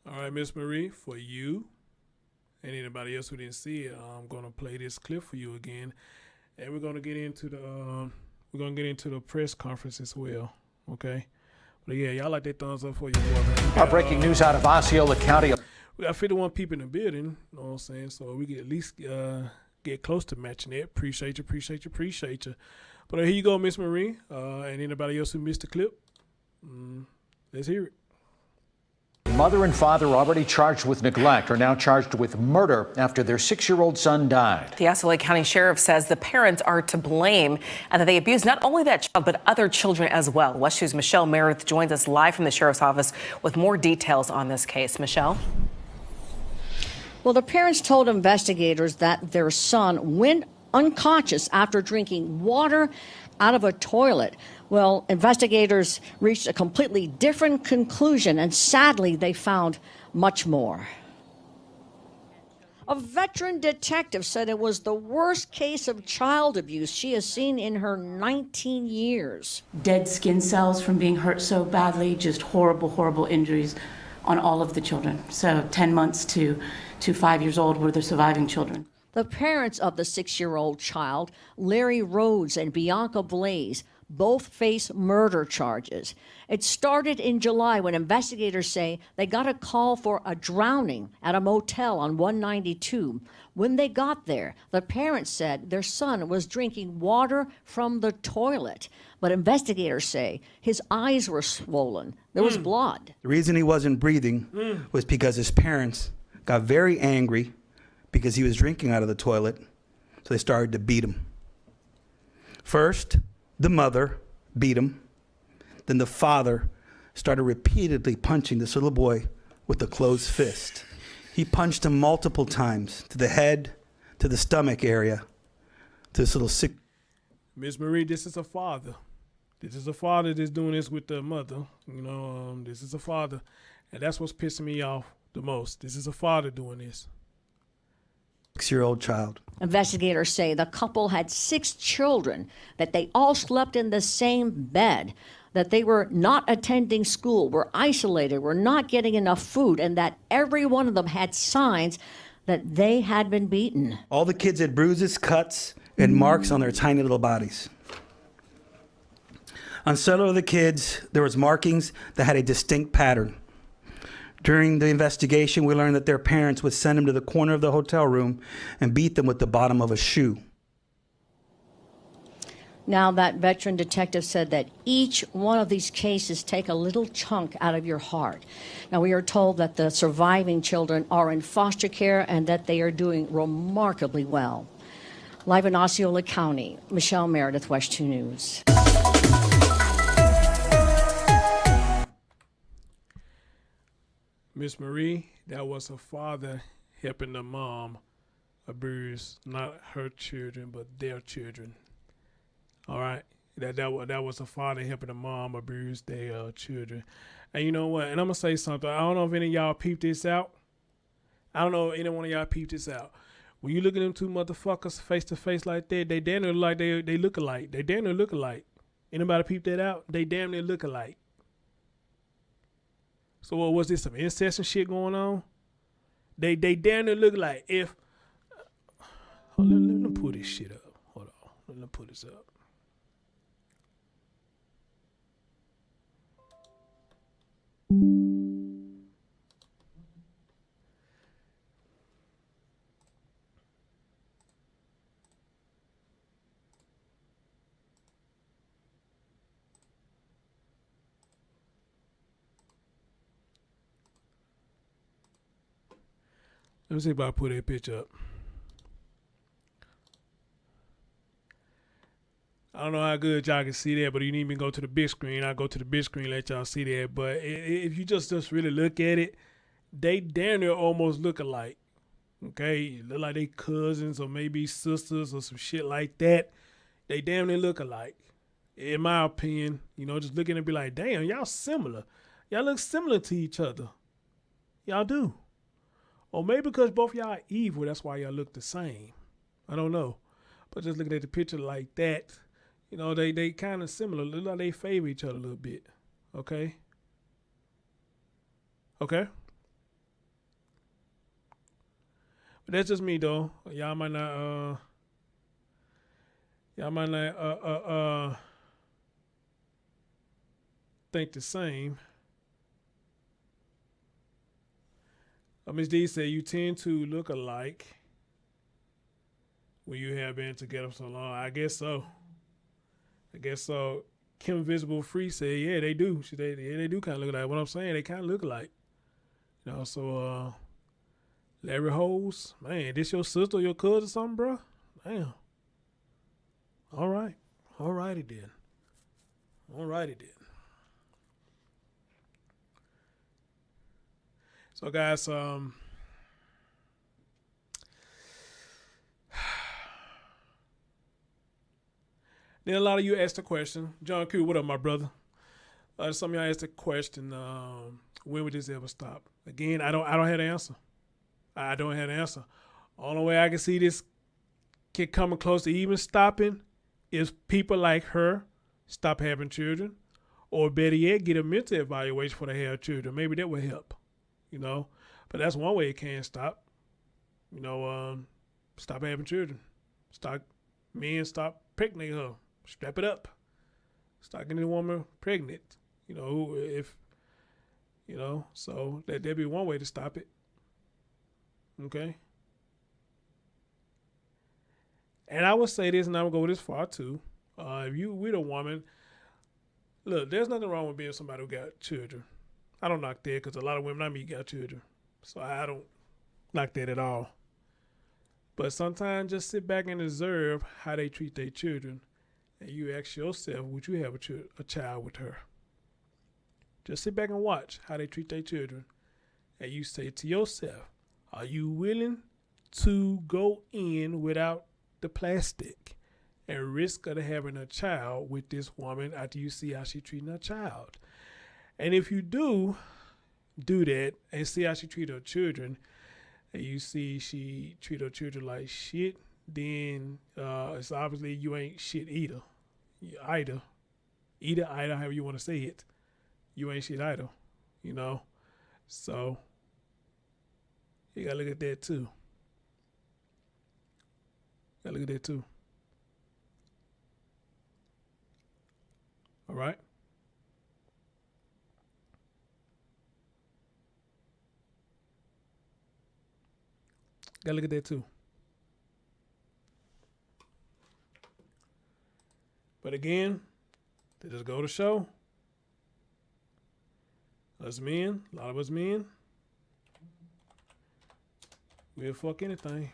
All right, Miss Marie, for you and anybody else who didn't see it, I'm gonna play this clip for you again, and we're gonna get into the press conference as well. Okay, but yeah, y'all like that thumbs up for your boy, man. Our breaking news out of Osceola County. We got 51 people in the building. You know what I'm saying? So we can at least get close to matching that. Appreciate you. But here you go, Miss Marie, and anybody else who missed the clip. Let's hear it. mother and father already charged with neglect are now charged with murder after their 6-year-old son died. The Osceola County Sheriff says the parents are to blame and that they abused not only that child, but other children as well. West 2's Michelle Meredith joins us live from the sheriff's office with more details on this case. Michelle? Well, the parents told investigators that their son went unconscious after drinking water out of a toilet. Well, investigators reached a completely different conclusion, and sadly, they found much more. A veteran detective said it was the worst case of child abuse she has seen in her 19 years. Dead skin cells from being hurt so badly, just horrible, horrible injuries on all of the children. So 10 months to 5 years old were the surviving children. The parents of the 6-year-old child, Larry Rhodes and Bianca Blaise, both face murder charges. It started in July when investigators say they got a call for a drowning at a motel on 192. When they got there, the parents said their son was drinking water from the toilet. But investigators say his eyes were swollen. There was blood. The reason he wasn't breathing was because his parents got very angry because he was drinking out of the toilet, so they started to beat him. First, the mother beat him. Then the father started repeatedly punching this little boy with a closed fist. He punched him multiple times to the head, to the stomach area, to this little sick. Miss Marie, this is a father. This is a father that's doing this with the mother. This is a father. And that's what's pissing me off the most. This is a father doing this. 6-year-old child. Investigators say the couple had 6 children, that they all slept in the same bed, that they were not attending school, were isolated, were not getting enough food, and that every one of them had signs that they had been beaten. All the kids had bruises, cuts, and marks on their tiny little bodies. On several of the kids, there was markings that had a distinct pattern. During the investigation, we learned that their parents would send them to the corner of the hotel room and beat them with the bottom of a shoe. Now, that veteran detective said that each one of these cases take a little chunk out of your heart. Now, we are told that the surviving children are in foster care and that they are doing remarkably well. Live in Osceola County, Michelle Meredith, West 2 News. Miss Marie, that was her father helping the mom abuse not her children, but their children. All right? That was a father helping the mom abuse their children. And you know what? And I'm going to say something. I don't know if any of y'all peeped this out. I don't know if any one of y'all peeped this out. When you look at them two motherfuckers face to face like that, they damn near like they look alike. They damn near look alike. Anybody peep that out? They damn near look alike. So what was this, some incest and shit going on? They damn near look like if... let me pull this shit up. Hold on. Let me pull this up. Let me see if I put that picture up. I don't know how good y'all can see that, but you need me to go to the big screen. I'll go to the big screen, let y'all see that. But if you just really look at it, they damn near almost look alike. Okay? Look like they cousins or maybe sisters or some shit like that. They damn near look alike. In my opinion, just looking and be like, damn, y'all similar. Y'all look similar to each other. Y'all do. Or maybe because both y'all are evil, that's why y'all look the same. I don't know. But just looking at the picture like that, they kind of similar. Look like they favor each other a little bit. Okay? Okay? But that's just me, though. Y'all might not think the same. Ms. D said you tend to look alike when you have been together so long. I guess so. Kim Visible Free said, yeah, they do. They do kind of look alike. What I'm saying, they kind of look alike. You know, so Larry Rhodes, man, this your sister or your cousin or something, bro? Damn. All right. All righty then. All righty then. So guys, then a lot of you asked the question, John Q, what up, my brother? Some of y'all asked the question, when would this ever stop? Again, I don't have the answer. I don't have the answer. Only way I can see this kid coming close to even stopping is people like her stop having children, or better yet, get a mental evaluation before they have children. Maybe that will help, you know. But that's one way it can stop. You know, stop having children. Stop pregnant her. Strap it up. Stop getting a woman pregnant. You know, if, you know, so that'd be one way to stop it. Okay. And I would say this, and I would go this far too. If you with a woman, look, there's nothing wrong with being somebody who got children. I don't knock that because a lot of women I meet got children. So I don't knock that at all. But sometimes just sit back and observe how they treat their children. And you ask yourself, would you have a child with her? Just sit back and watch how they treat their children. And you say to yourself, are you willing to go in without the plastic and risk of having a child with this woman after you see how she treating her child? And if you do that and see how she treat her children, and you see she treat her children like shit, then it's obviously you ain't shit either. Either, however you want to say it. You ain't shit either, you know? So you gotta look at that too. Gotta look at that too. All right? Gotta look at that too. But again, to just go to show, us men, a lot of us men, we'll fuck anything.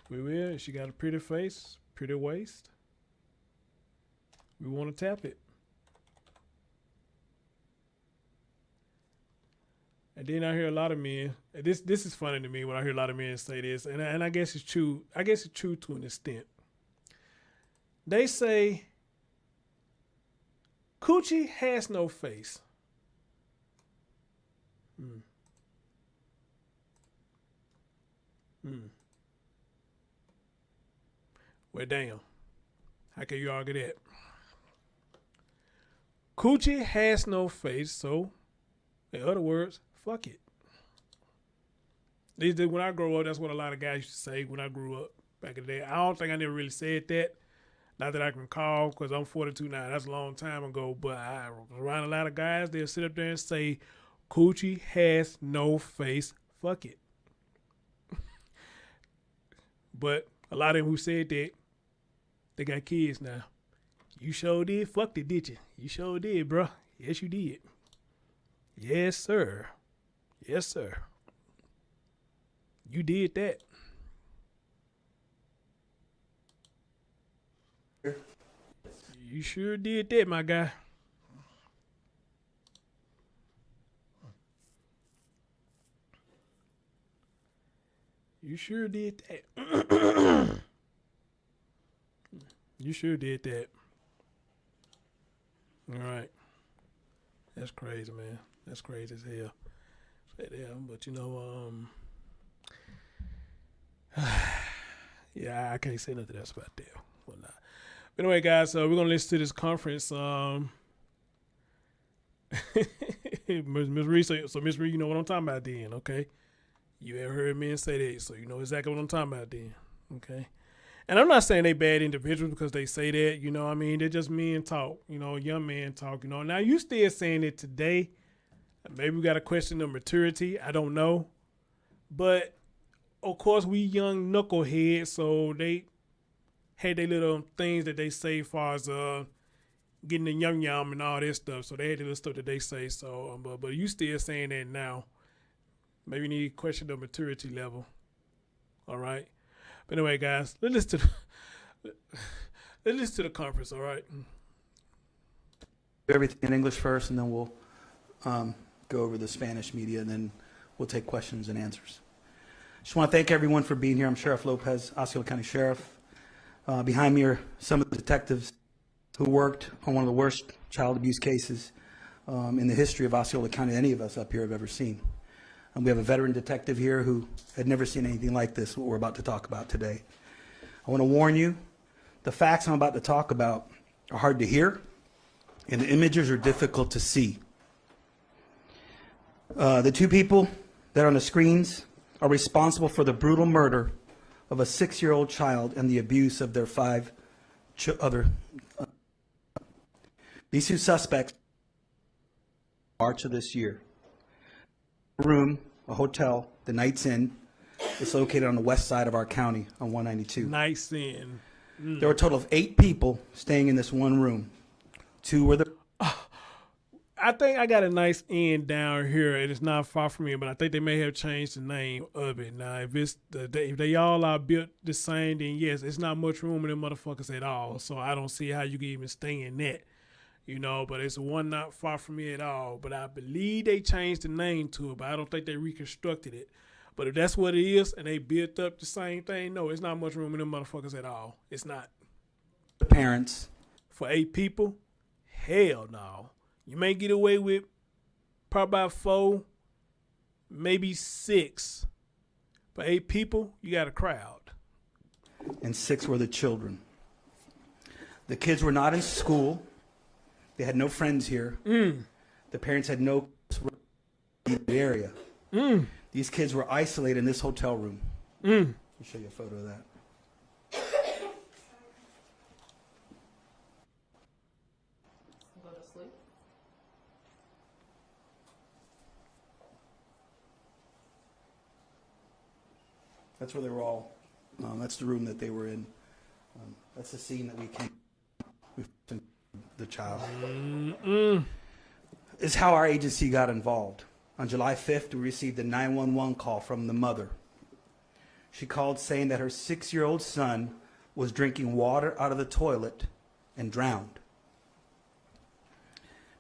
We will. She got a pretty face, pretty waist. We want to tap it. And then I hear a lot of men. This is funny to me when I hear a lot of men say this, and I guess it's true. I guess it's true to an extent. They say coochie has no face. Well, damn. How can you argue that? Coochie has no face, so in other words, fuck it. When I grow up, that's what a lot of guys used to say when I grew up back in the day. I don't think I never really said that. Not that I can recall, because I'm 42 now. That's a long time ago. But I was around a lot of guys. They'll sit up there and say, coochie has no face. Fuck it. But a lot of them who said that, they got kids now. You sure did. Fucked it, did you? You sure did, bro. Yes, you did. Yes, sir. Yes, sir. You did that. You sure did that, my guy. You sure did that. You sure did that. All right. That's crazy, man. That's crazy as hell. But you know, yeah, I can't say nothing else about that. Well, nah. But anyway, guys, we're gonna listen to this conference. Miss Reed, so Miss Reed, you know what I'm talking about then, okay? You ever heard men say that, so you know exactly what I'm talking about then, okay? And I'm not saying they bad individuals because they say that, you know what I mean? They're just men talk, you know, young men talk, you know. Now, you still saying it today. Maybe we got a question of maturity. I don't know. But, of course, we young knuckleheads, so they had their little things that they say as far as getting the yum yum and all that stuff. So they had the little stuff that they say. So, but you still saying that now. Maybe you need to question the maturity level. All right. But anyway, guys, let's listen to the conference. All right. Everything in English first, and then we'll go over the Spanish media, and then we'll take questions and answers. Just want to thank everyone for being here. I'm Sheriff Lopez, Osceola County Sheriff. Behind me are some of the detectives who worked on one of the worst child abuse cases in the history of Osceola County any of us up here have ever seen. And we have a veteran detective here who had never seen anything like this, what we're about to talk about today. I want to warn you, the facts I'm about to talk about are hard to hear, and the images are difficult to see. The two people that are on the screens are responsible for the brutal murder of a 6-year-old child and the abuse of their 5 other. These two suspects, March of this year. Room, a hotel, the Knights Inn, is located on the west side of our county on 192. Knights Inn. There were a total of 8 people staying in this one room. 2 were the. I think I got a nice inn down here, and it's not far from here, but I think they may have changed the name of it. Now, if they all are built the same, then yes, it's not much room in them motherfuckers at all. So I don't see how you can even stay in that, you know. But it's one not far from here at all. But I believe they changed the name to it, but I don't think they reconstructed it. But if that's what it is, and they built up the same thing, no, it's not much room in them motherfuckers at all. It's not. The parents. For 8 people? Hell no. You may get away with probably about 4, maybe 6. For 8 people, you got a crowd. And 6 were the children. The kids were not in school. They had no friends here. The parents had no area. These kids were isolated in this hotel room. Let me show you a photo of that. Go to sleep. That's where they were all. That's the room that they were in. That's the scene that we the child. Is how our agency got involved. On July 5th, we received a 911 call from the mother. She called saying that her 6-year-old son was drinking water out of the toilet and drowned.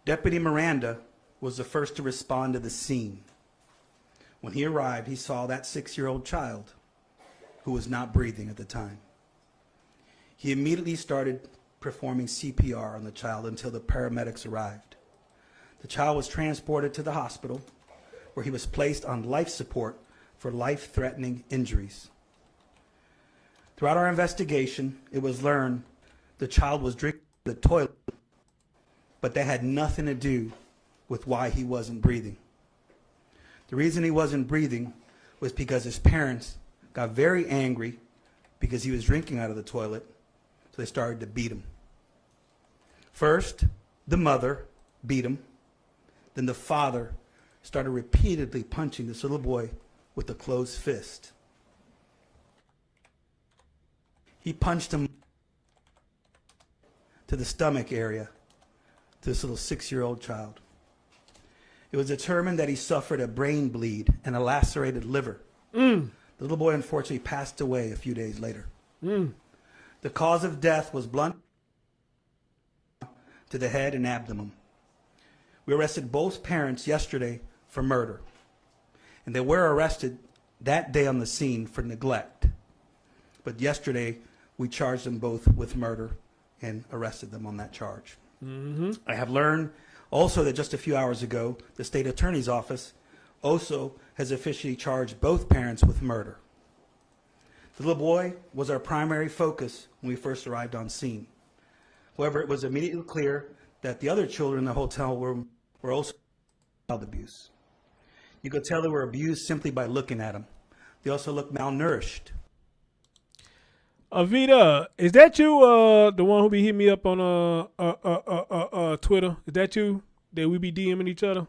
Deputy Miranda was the first to respond to the scene. When he arrived, he saw that 6-year-old child who was not breathing at the time. He immediately started performing CPR on the child until the paramedics arrived. The child was transported to the hospital where he was placed on life support for life-threatening injuries. Throughout our investigation, it was learned the child was drinking the toilet, but that had nothing to do with why he wasn't breathing. The reason he wasn't breathing was because his parents got very angry because he was drinking out of the toilet, so they started to beat him. First, the mother beat him. Then the father started repeatedly punching this little boy with a closed fist. He punched him to the stomach area, to this little 6-year-old child. It was determined that he suffered a brain bleed and a lacerated liver. The little boy unfortunately passed away a few days later. The cause of death was blunt to the head and abdomen. We arrested both parents yesterday for murder, and they were arrested that day on the scene for neglect. But yesterday, we charged them both with murder and arrested them on that charge. I have learned also that just a few hours ago, the state attorney's office also has officially charged both parents with murder. The little boy was our primary focus when we first arrived on scene. However, it was immediately clear that the other children in the hotel room were also child abuse. You could tell they were abused simply by looking at them. They also looked malnourished. Avita, is that you, the one who be hitting me up on Twitter? Is that you that we be DMing each other?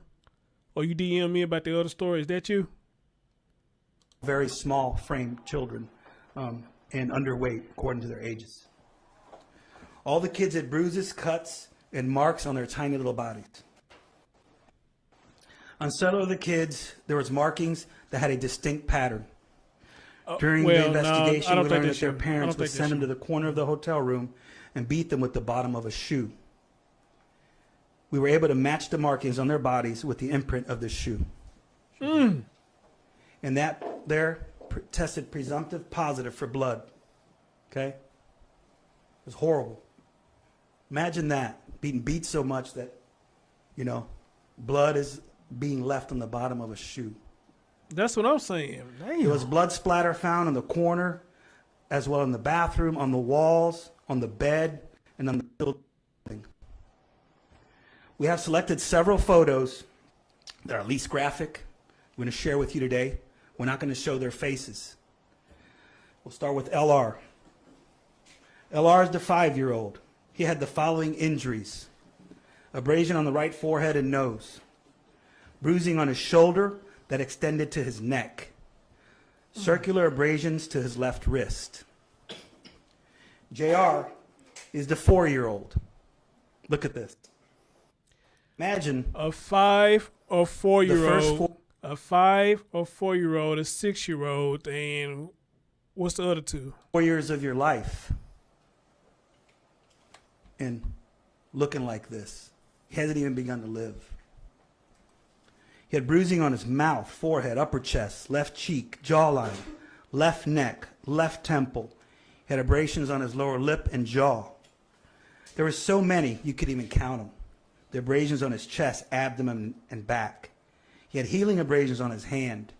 Or you DM me about the other story? Is that you? Very small framed children and underweight according to their ages. All the kids had bruises, cuts, and marks on their tiny little bodies. On several of the kids, there was markings that had a distinct pattern. During the investigation, we learned that their parents would send them to the corner of the hotel room and beat them with the bottom of a shoe. We were able to match the markings on their bodies with the imprint of the shoe. And that there tested presumptive positive for blood. Okay? It was horrible. Imagine that, being beat so much that, you know, blood is being left on the bottom of a shoe. That's what I'm saying. Damn. There was blood splatter found in the corner, as well in the bathroom, on the walls, on the bed, and on the building. We have selected several photos that are least graphic. We're going to share with you today. We're not going to show their faces. We'll start with LR. LR is the 5-year-old. He had the following injuries: abrasion on the right forehead and nose, bruising on his shoulder that extended to his neck, circular abrasions to his left wrist. JR is the 4-year-old. Look at this. Imagine a 5 or 4-year-old, a 5 or 4-year-old, a 6-year-old, and what's the other two? 4 years of your life and looking like this. He hasn't even begun to live. He had bruising on his mouth, forehead, upper chest, left cheek, jawline, left neck, left temple. He had abrasions on his lower lip and jaw. There were so many, you could even count them. The abrasions on his chest, abdomen, and back. He had healing abrasions on his hand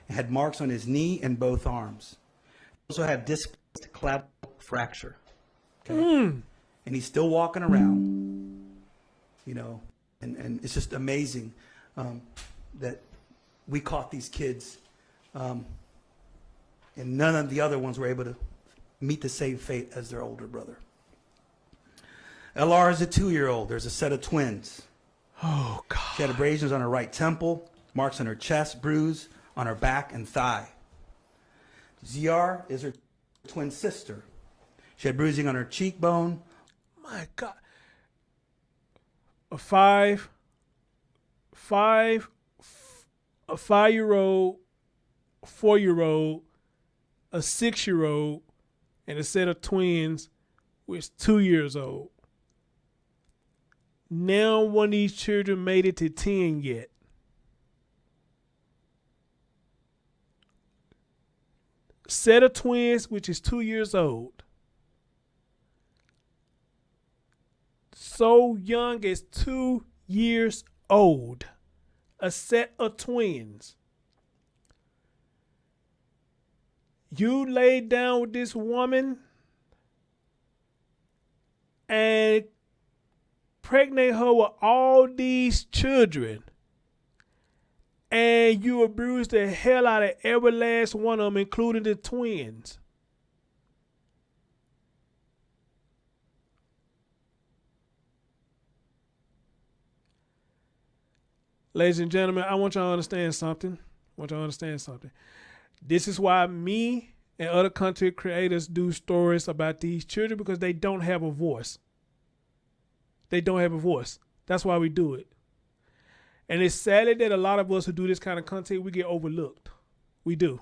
and had marks on his knee and both arms. He also had displaced clavicle fracture. Okay? And he's still walking around, you know, and it's just amazing that we caught these kids, and none of the other ones were able to meet the same fate as their older brother. LR is a 2-year-old. There's a set of twins. Oh, God. She had abrasions on her right temple, marks on her chest, bruise on her back and thigh. ZR is her twin sister. She had bruising on her cheekbone. My God. A 5-year-old, 4-year-old, a 6-year-old, and a set of twins was 2 years old. Now one of these children made it to 10 yet. Set of twins, which is 2 years old. So young as 2 years old. A set of twins. You laid down with this woman and pregnate her with all these children, and you abused the hell out of every last one of them, including the twins. Ladies and gentlemen, I want y'all to understand something. This is why me and other content creators do stories about these children, because they don't have a voice. That's why we do it. And it's sadly that a lot of us who do this kind of content, we get overlooked. We do.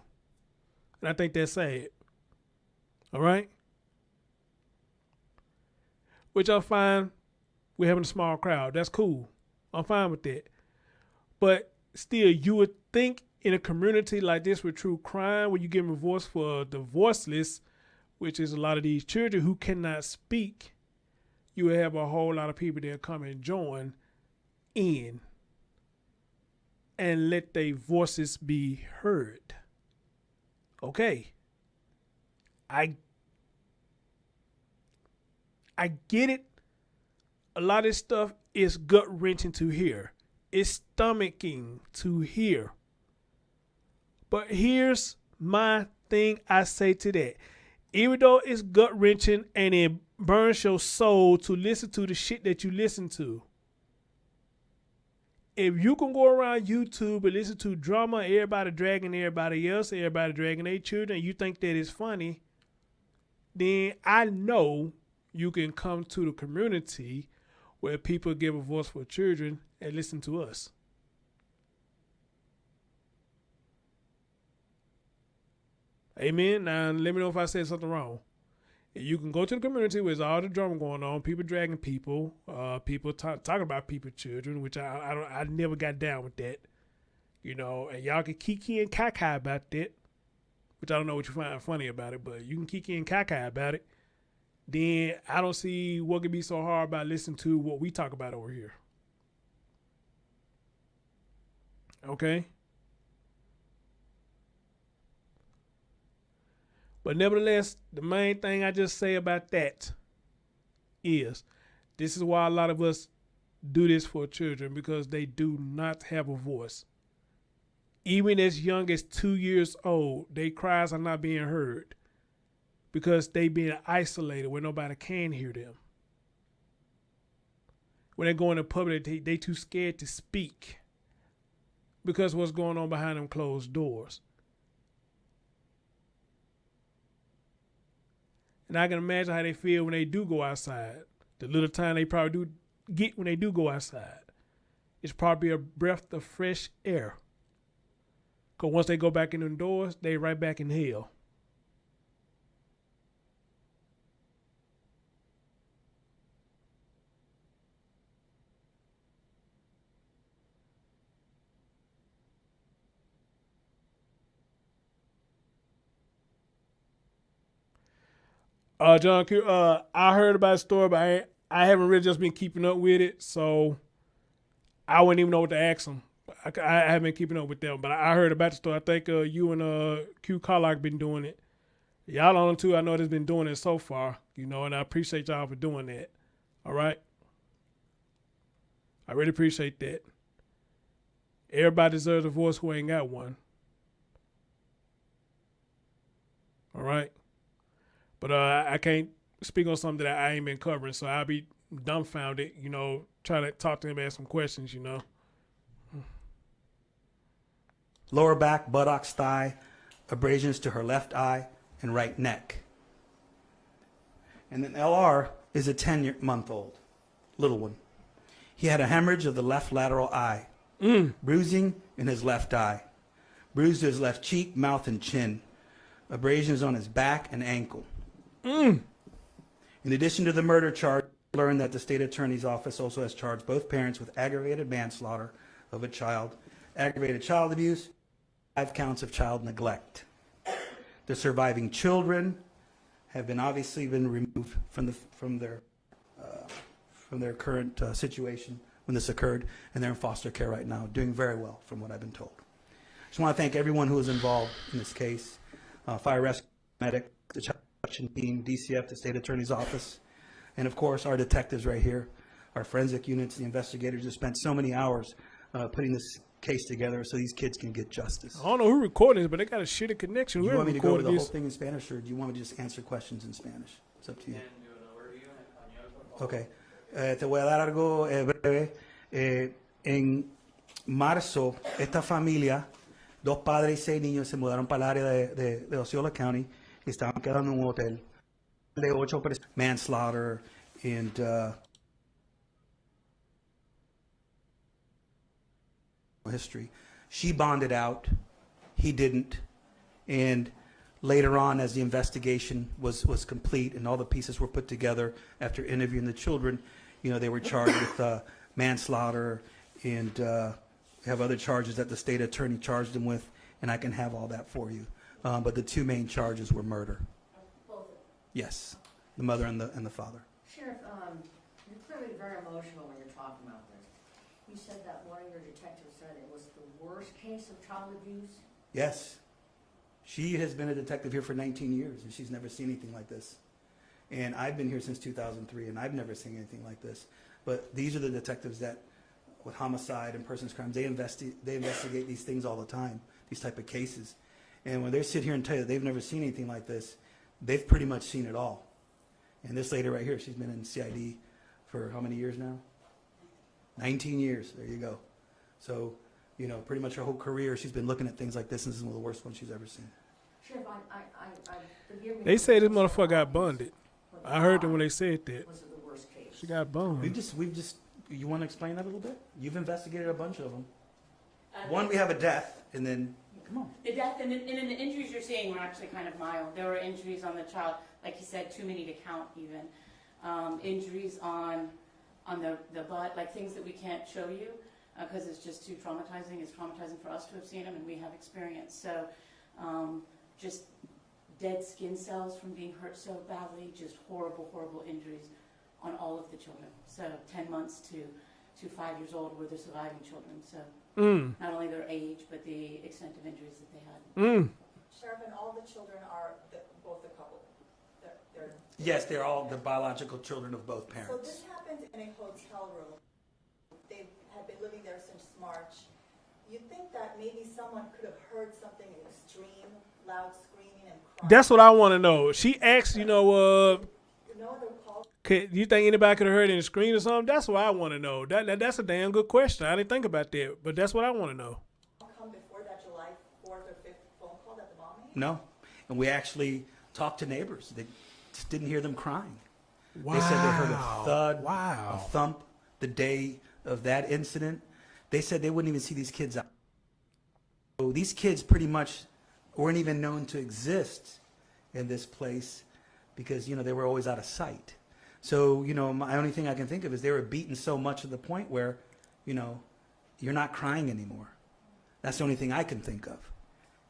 And I think that's sad. All right? Which I find we're having a small crowd. That's cool. I'm fine with that. But still, you would think in a community like this with true crime, where you give a voice for the voiceless, which is a lot of these children who cannot speak, you would have a whole lot of people that come and join in and let their voices be heard. Okay. I get it. A lot of this stuff is gut-wrenching to hear. It's stomaching to hear. But here's my thing I say to that. Even though it's gut-wrenching and it burns your soul to listen to the shit that you listen to, if you can go around YouTube and listen to drama, everybody dragging everybody else, everybody dragging their children, and you think that is funny, then I know you can come to the community where people give a voice for children and listen to us. Amen. Now, let me know if I said something wrong. You can go to the community where there's all the drama going on, people dragging people, people talking about people's children, which I never got down with that. You know, and y'all can kiki and kaka about that, which I don't know what you find funny about it, but you can kiki and kaka about it. Then I don't see what could be so hard about listening to what we talk about over here. Okay? But nevertheless, the main thing I just say about that is this is why a lot of us do this for children, because they do not have a voice. Even as young as 2 years old, their cries are not being heard because they being isolated where nobody can hear them. When they go in the public, they too scared to speak because what's going on behind them closed doors. And I can imagine how they feel when they do go outside. The little time they probably do get when they do go outside. It's probably a breath of fresh air. Because once they go back in the doors, they right back in hell. John Q, I heard about the story, but I haven't really just been keeping up with it, so I wouldn't even know what to ask them. I haven't been keeping up with them, but I heard about the story. I think you and Q Carlock been doing it. Y'all on too. I know that's been doing it so far, you know, and I appreciate y'all for doing that. All right, I really appreciate that. Everybody deserves a voice who ain't got one. All right. But I can't speak on something that I ain't been covering, so I'll be dumbfounded, you know, trying to talk to him, ask some questions, you know. Lower back, buttocks, thigh, abrasions to her left eye and right neck. And then LR is a 10-month-old, little one. He had a hemorrhage of the left lateral eye, bruising in his left eye, bruised to his left cheek, mouth, and chin, abrasions on his back and ankle. In addition to the murder charge, learned that the state attorney's office also has charged both parents with aggravated manslaughter of a child, aggravated child abuse, 5 counts of child neglect. The surviving children have obviously been removed from their current situation when this occurred, and they're in foster care right now, doing very well from what I've been told. I just want to thank everyone who was involved in this case, fire rescue medic, the child protection team, DCF, the state attorney's office, and of course our detectives right here, our forensic units, the investigators have spent so many hours putting this case together so these kids can get justice. I don't know who recorded this, but they got a shitty connection. Do you want me to go over the whole thing in Spanish, or do you want me to just answer questions in Spanish? It's up to you. Okay. Te voy a dar algo breve. En marzo, esta familia, 2 padres y 6 niños, se mudaron para el área de Osceola County y estaban quedando en un hotel de 8 personas. Manslaughter and history. She bonded out. He didn't. And later on, as the investigation was complete and all the pieces were put together after interviewing the children, you know, they were charged with manslaughter and have other charges that the state attorney charged them with, and I can have all that for you. But the 2 main charges were murder. Both. Yes, the mother and the father. Sheriff, you're clearly very emotional when you're talking about this. You said that one of your detectives said it was the worst case of child abuse? Yes. She has been a detective here for 19 years, and she's never seen anything like this. And I've been here since 2003, and I've never seen anything like this. But these are the detectives that, with homicide and persons crimes, they investigate these things all the time, these type of cases. And when they sit here and tell you that they've never seen anything like this, they've pretty much seen it all. And this lady right here, she's been in CID for how many years now? 19 years. There you go. So, you know, pretty much her whole career, she's been looking at things like this, and this is one of the worst ones she's ever seen. Sheriff, forgive me. They say this motherfucker got bonded. I heard them when they said that. Was it the worst case? She got boned. We've just. You want to explain that a little bit? You've investigated a bunch of them. One, we have a death, and then come on. The death and the injuries you're seeing were actually kind of mild. There were injuries on the child, like you said, too many to count even. Injuries on the butt, like things that we can't show you because it's just too traumatizing. It's traumatizing for us to have seen them, and we have experience. So just dead skin cells from being hurt so badly, just horrible, horrible injuries on all of the children. So 10 months to 5 years old were the surviving children. So not only their age, but the extent of injuries that they had. Sheriff, and all the children are both the couple. They're Yes, they're all the biological children of both So parents. this happened in a hotel room. They had been living there since March. You'd think that maybe someone could have heard something extreme, loud screaming and crying. That's what I want to know. She asked, No other call. you think anybody could have heard any scream or something? That's what I want to know. That's a damn good question. I didn't think about that, but that's what I want to know. Come before that July 4th or 5th phone call that the mom made? No, and we actually talked to neighbors. They just didn't hear them crying. Wow. They said they heard a thud, Wow. a thump the day of that incident. They said they wouldn't even see these kids out. So these kids pretty much weren't even known to exist in this place because, they were always out of sight. So, my only thing I can think of is they were beaten so much to the point where, you're not crying anymore. That's the only thing I can think of.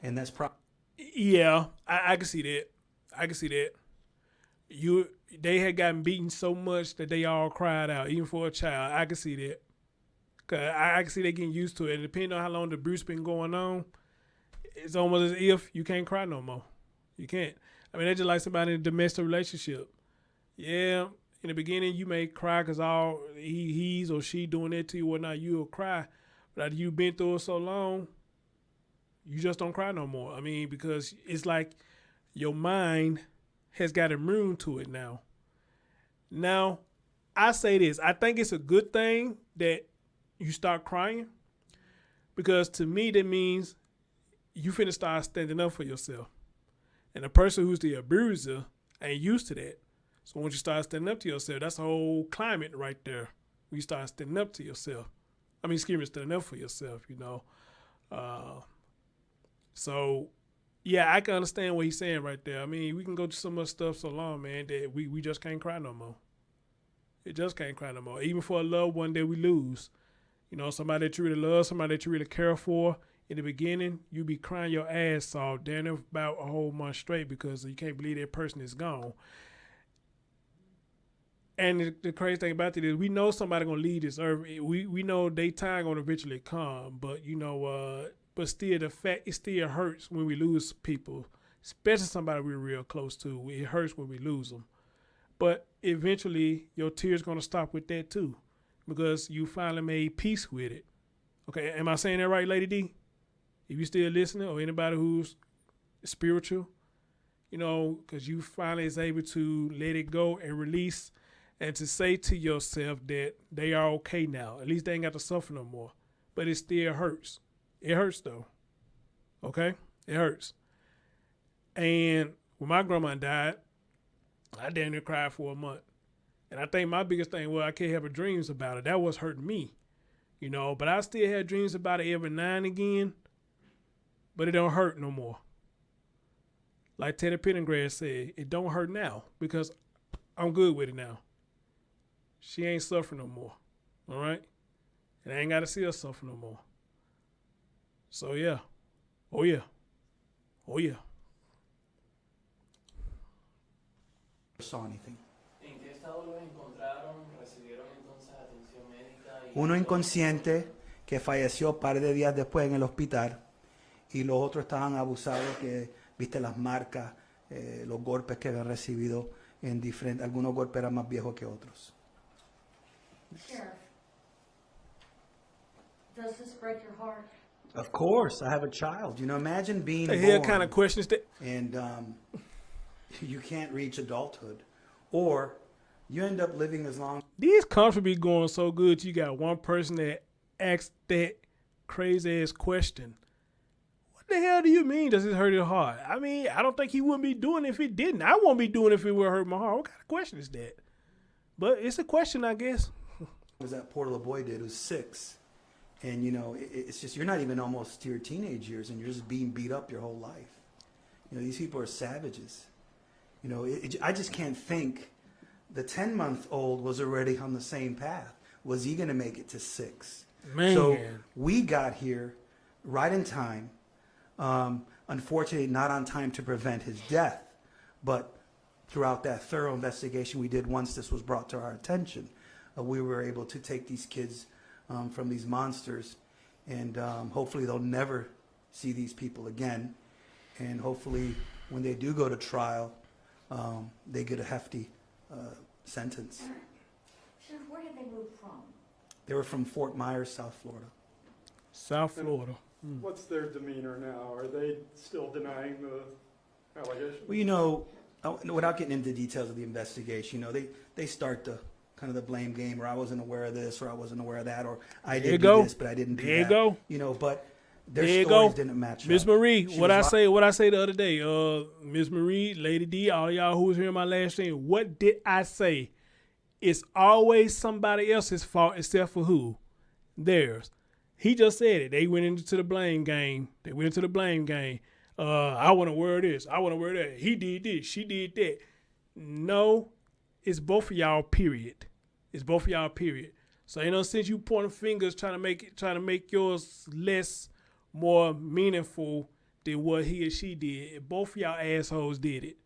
And that's probably. Yeah, I can see that. I can see that. They had gotten beaten so much that they all cried out, even for a child. I can see that. 'Cause I can see they getting used to it. And depending on how long the abuse been going on, it's almost as if you can't cry no more. You can't. I mean, that's just like somebody in a domestic relationship. Yeah, in the beginning you may cry because he's or she doing that to you or whatnot. You'll cry, but after you've been through it so long, you just don't cry no more. I mean, because it's like your mind has got immune to it now. Now, I say this. I think it's a good thing that you start crying because to me that means you finna start standing up for yourself. And the person who's the abuser ain't used to that. So once you start standing up to yourself, that's a whole climate right there. When you start standing up to yourself. Standing up for yourself, So, yeah, I can understand what he's saying right there. I mean, we can go through so much stuff so long, man, that we just can't cry no more. It just can't cry no more. Even for a loved one that we lose. Somebody that you really love, somebody that you really care for. In the beginning, you be crying your ass off down there about a whole month straight because you can't believe that person is gone. And the crazy thing about it is we know somebody gonna leave this earth. We know they time gonna eventually come, but but still the fact it still hurts when we lose people, especially somebody we're real close to. It hurts when we lose them. But eventually your tears gonna stop with that too, because you finally made peace with it. Okay, am I saying that right, Lady D? If you still listening, or anybody who's spiritual, because you finally is able to let it go and release and to say to yourself that they are okay now. At least they ain't got to suffer no more. But it still hurts. It hurts though. Okay? It hurts. And when my grandma died, I damn near cried for a month. And I think my biggest thing was I can't have dreams about it. That was hurting me. But I still had dreams about it every now and again. But it don't hurt no more. Like Teddy Pendergrass said, it don't hurt now because I'm good with it now. She ain't suffering no more. All right? And I ain't got to see her suffer no more. So, yeah. Oh, yeah. Oh, yeah. Saw anything. ¿En qué estado los encontraron? ¿Recibieron entonces atención médica? Uno inconsciente que falleció un par de días después en el hospital y los otros estaban abusados que viste las marcas, los golpes que habían recibido en diferentes, algunos golpes eran más viejos que otros. Sheriff, does this break your heart? Of course, I have a child. Imagine being The hell born kind of questions that and you can't reach adulthood, or you end up living as long. these country be going so good. You got one person that asks that crazy ass question. What the hell do you mean? Does it hurt your heart? I mean, I don't think he wouldn't be doing it if it didn't. I won't be doing it if it would hurt my heart. What kind of question is that? But it's a question, I guess. Was that poor little boy did, who's 6. And, you know, it's just, you're not even almost to your teenage years, and you're just being beat up your whole life. You know, these people are savages. You know, I just can't think the 10-month-old was already on the same path. Was he going to make it to 6? Man. So we got here right in time. Unfortunately, not on time to prevent his death. But throughout that thorough investigation we did once this was brought to our attention, we were able to take these kids from these monsters, and hopefully they'll never see these people again. And hopefully when they do go to trial, they get a hefty sentence. Sheriff, where did they move from? They were from Fort Myers, South Florida. South Florida. What's their demeanor now? Are they still denying the allegations? Well, you know, without getting into details of the investigation, you know, they start the kind of the blame game, or I wasn't aware of this, or I wasn't aware of that, or I did do this, but I didn't do that. There you go. You know, but their stories didn't match up. Miss Marie, what I say the other day, Miss Marie, Lady D, all y'all who was hearing my last thing, what did I say? It's always somebody else's fault except for who? Theirs. He just said it. They went into the blame game. I want to wear this. I want to wear that. He did this. She did that. No, it's both of y'all, period. It's both of y'all, period. So ain't no sense you pointing fingers trying to make yours more meaningful than what he or she did. Both of y'all assholes did it.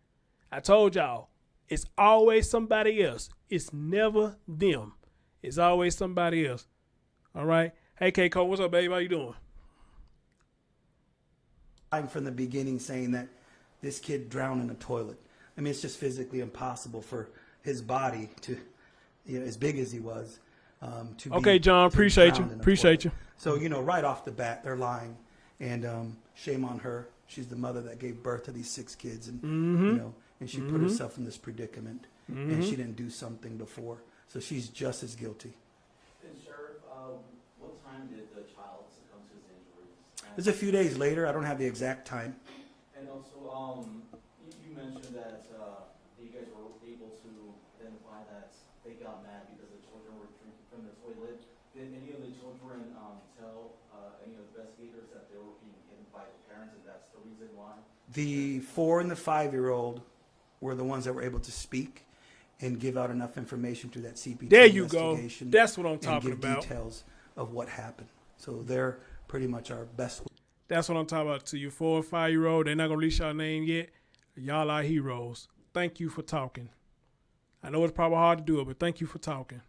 I told y'all, it's always somebody else. It's never them. It's always somebody else. All right? Hey, K-Cole, what's up, babe? How you doing? From the beginning saying that this kid drowned in a toilet. I mean, it's just physically impossible for his body to, you know, as big as he was, to be. Okay, John, appreciate you. So, you know, right off the bat, they're lying, and shame on her. She's the mother that gave birth to these 6 kids, and you know, and she put herself in this predicament, and she didn't do something before, so she's just as guilty. And Sheriff, what time did the child succumb to his injuries? It was a few days later. I don't have the exact time. And also, you mentioned that you guys were able to identify that they got mad because the children were drinking from the toilet. Did any of the children tell any of the investigators that they were being hit by the parents, and that's the reason why? The 4 and the 5-year-old were the ones that were able to speak and give out enough information through that CPT there you go. investigation. That's what I'm talking and give about. details of what happened. So they're pretty much our best. That's what I'm talking about. To you 4 and 5-year-old, they're not gonna release your name yet. Y'all are heroes. Thank you for talking. I know it's probably hard to do it, but thank you for talking.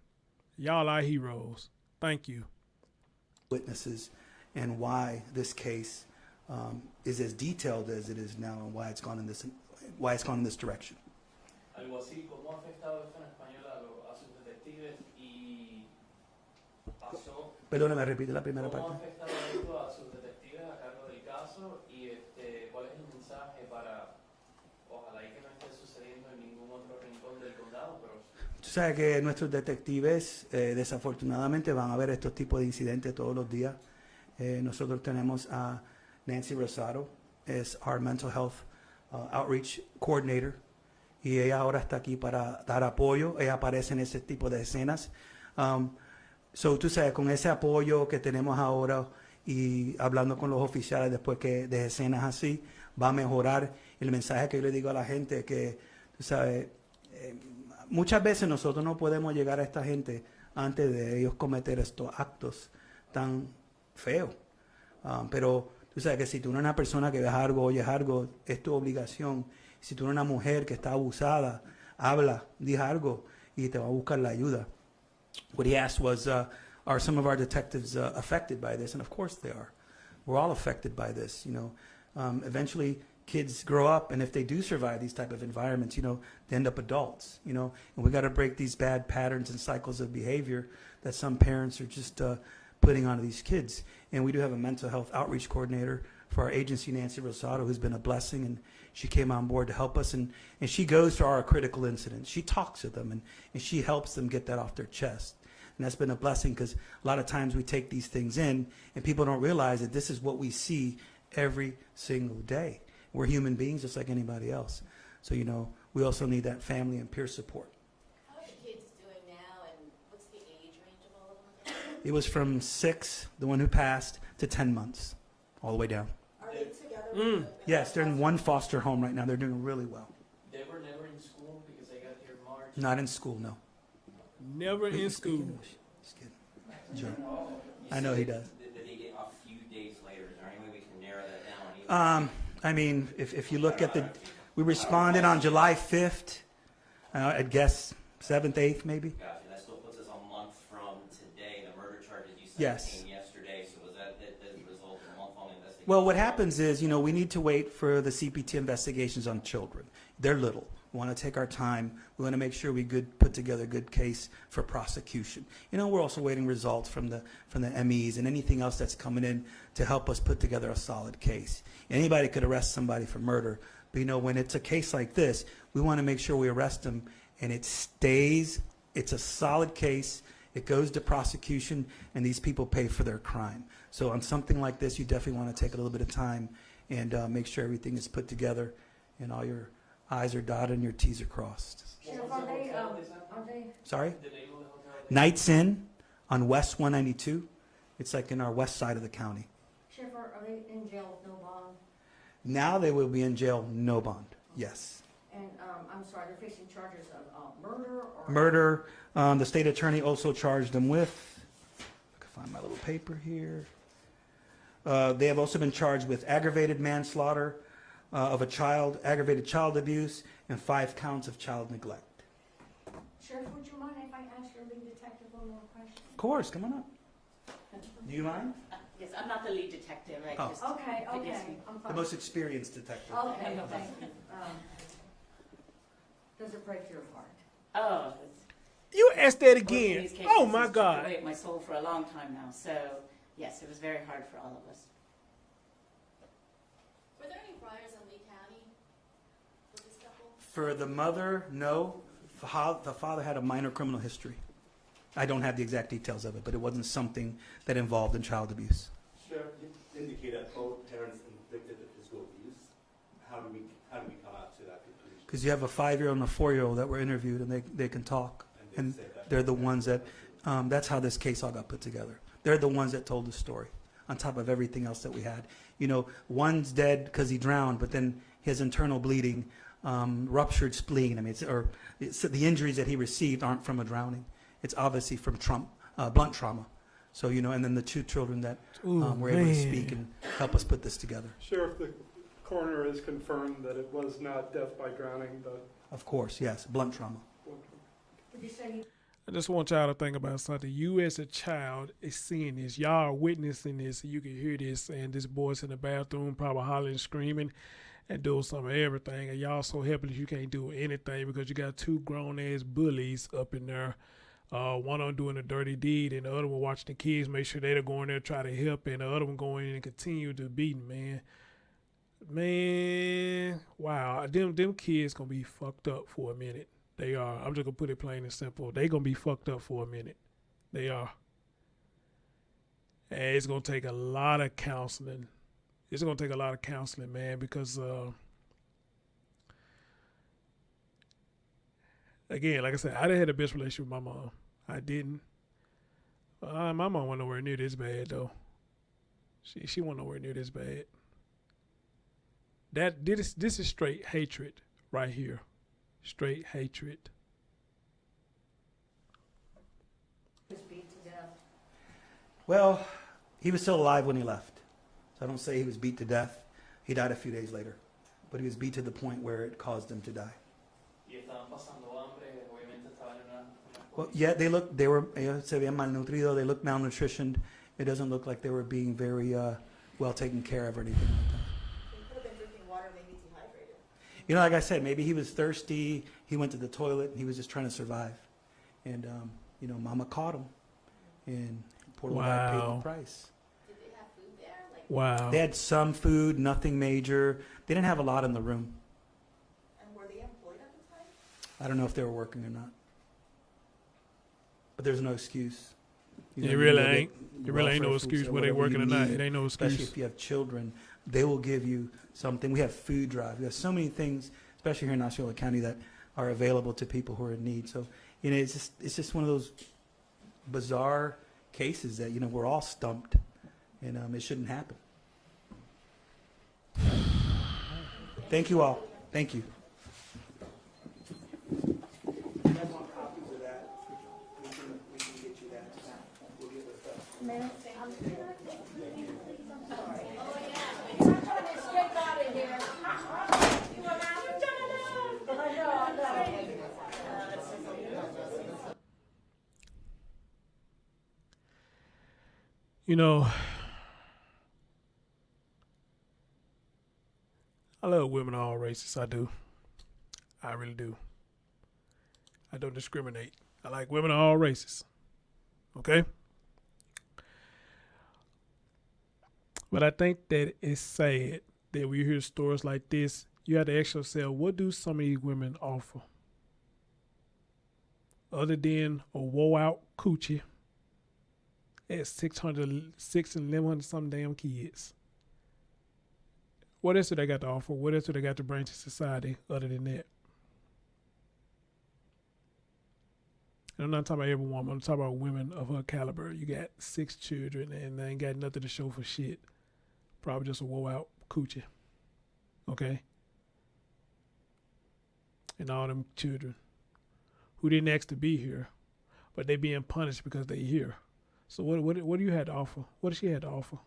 Y'all are heroes. Thank you. Witnesses, and why this case is as detailed as it is now, and why it's gone in this direction. Algo así, ¿cómo ha afectado esto en español a sus detectives y pasó? Perdóname, repite la primera ¿Cómo ha parte. afectado esto a sus detectives a cargo del caso y cuál es el mensaje para, ojalá y que no esté sucediendo en ningún otro rincón del condado, pero Tú sabes que nuestros detectives desafortunadamente van a ver estos tipos de incidentes todos los días. Nosotros tenemos a Nancy Rosado, es our mental health outreach coordinator, y ella ahora está aquí para dar apoyo. Ella aparece en ese tipo de escenas. So, tú sabes, con ese apoyo que tenemos ahora y hablando con los oficiales después que de escenas así, va a mejorar el mensaje que yo le digo a la gente, que, tú sabes, muchas veces nosotros no podemos llegar a esta gente antes de ellos cometer estos actos tan feos. Pero tú sabes que si tú no eres una persona que ves algo, oyes algo, es tu obligación. Si tú eres una mujer que está abusada, habla, di algo y te va a buscar la ayuda. What he asked was, are some of our detectives affected by this? And of course they are. We're all affected by this. You know, eventually kids grow up, and if they do survive these type of environments, you know, they end up adults. You know, and we got to break these bad patterns and cycles of behavior that some parents are just putting onto these kids. And we do have a mental health outreach coordinator for our agency, Nancy Rosado, who's been a blessing, and she came on board to help us, and she goes to our critical incidents. She talks to them, and she helps them get that off their chest. And that's been a blessing, because a lot of times we take these things in, and people don't realize that this is what we see every single day. We're human beings just like anybody else. So, you know, we also need that family and peer support. How are the kids doing It was from 6, the one who passed, to 10 months, all the way down. Are they together with the Yes, they're in one foster home right now. They're doing really well. They were never in school because they got here in March. Not in school, no. Never in school. Just kidding. Joke. I know he does. Did they get a few days later? Is there any way we can narrow that down? I mean, if you look at we responded on July 5th, I'd guess 7th, 8th maybe. Gotcha. That still puts us a month from today. The murder charges you said Yes. came yesterday. So was that the result of a month-long investigation? Well, what happens is, we need to wait for the CPT investigations on children. They're little. We want to take our time. We want to make sure we put together a good case for prosecution. We're also waiting results from the MEs and anything else that's coming in to help us put together a solid case. Anybody could arrest somebody for murder, but when it's a case like this, we want to make sure we arrest them and it's a solid case. It goes to prosecution, and these people pay for their crime. So on something like this, you definitely want to take a little bit of time and make sure everything is put together and all your I's are dotted and your T's are crossed. Sheriff, are they? Sorry? Nights Inn on West 192. It's like in our west side of the county. Sheriff, are they in jail with no bond? Now they will be in jail, no bond. Yes. And I'm sorry, they're facing charges of murder or? Murder. The state attorney also charged them with, I can find my little paper here. They have also been charged with aggravated manslaughter of a child, aggravated child abuse, and 5 counts of child neglect. Sheriff, would you mind if I ask your lead detective one more question? Of course, come on up. Do you mind? Yes, I'm not the lead detective, right? Oh. Just- Okay, Yes, okay, I'm The fine. most experienced detective. Okay, thank you. Does it break your heart? Oh, You asked that working again. these cases Oh my has chipped God. away at my soul for a long time now. So yes, it was very hard for all of us. Were there any priors in Lee County with this couple? For the mother, no. The father had a minor criminal history. I don't have the exact details of it, but it wasn't something that involved in child abuse. Sheriff, you indicated that both parents inflicted the physical abuse. How do we come out to that conclusion? Because you have a 5-year-old and a 4-year-old that were interviewed, and they can talk. And say that. they're the ones that, that's how this case all got put together. They're the ones that told the story, on top of everything else that we had. One's dead because he drowned, but then his internal bleeding, ruptured spleen. I mean, it's the injuries that he received aren't from a drowning. It's obviously from blunt trauma. So, and then the 2 children that were able to speak and help us put this together. Sheriff, the coroner has confirmed that it was not death by drowning, but Of course, yes, blunt trauma. Did you say I just want y'all to think about something. You as a child is seeing this. Y'all are witnessing this. You can hear this, and this boy's in the bathroom probably hollering, screaming, and doing some of everything. And y'all so helpless you can't do anything because you got 2 grown-ass bullies up in there. One of them doing a dirty deed, and the other one watching the kids, make sure they're going there to try to help, and the other one going in and continue to beat, man. Man, wow. Them kids going to be fucked up for a minute. They are. I'm just going to put it plain and simple. They going to be fucked up for a minute. They are. And it's going to take a lot of counseling. It's going to take a lot of counseling, man, because, again, like I said, I didn't have the best relationship with my mom. I didn't. My mom wasn't nowhere near this bad, though. She wasn't nowhere near this bad. This is straight hatred right here. Straight hatred. he was beat to death? Well, he was still alive when he left. So I don't say he was beat to death. He died a few days later. But he was beat to the point where it caused him to die. Well, yeah, they were, se veían malnutridos, they looked malnutritioned. It doesn't look like they were being very well taken care of or anything like that. He could have been drinking water, maybe dehydrated. Like I said, maybe he was thirsty, he went to the toilet, and he was just trying to survive. And, Mama caught him, and poor little guy paid the price. Did they have food there? Wow. They had some food, nothing major. They didn't have a lot in the room. And were they employed at the time? I don't know if they were working or not. But there's no excuse. It really ain't no excuse whether they working or not. It ain't no excuse. Especially if you have children, they will give you something. We have food drive. We have so many things, especially here in Osceola County, that are available to people who are in need. So, it's just one of those bizarre cases that, we're all stumped, and it shouldn't happen. Thank you all. Thank you. You know, I love women of all races. I do. I really do. I don't discriminate. I like women of all races. Okay? But I think that it's sad that when you hear stories like this, you have to ask yourself, what do some of these women offer? Other than a woe-out coochie at 600 and 1100 some damn kids. What else do they got to offer? What else do they got to bring to society other than that? And I'm not talking about every woman. I'm talking about women of her caliber. You got 6 children and they ain't got nothing to show for shit. Probably just a woe-out coochie. Okay? And all them children who didn't ask to be here, but they being punished because they here. So what do you have to offer? What does she have to offer?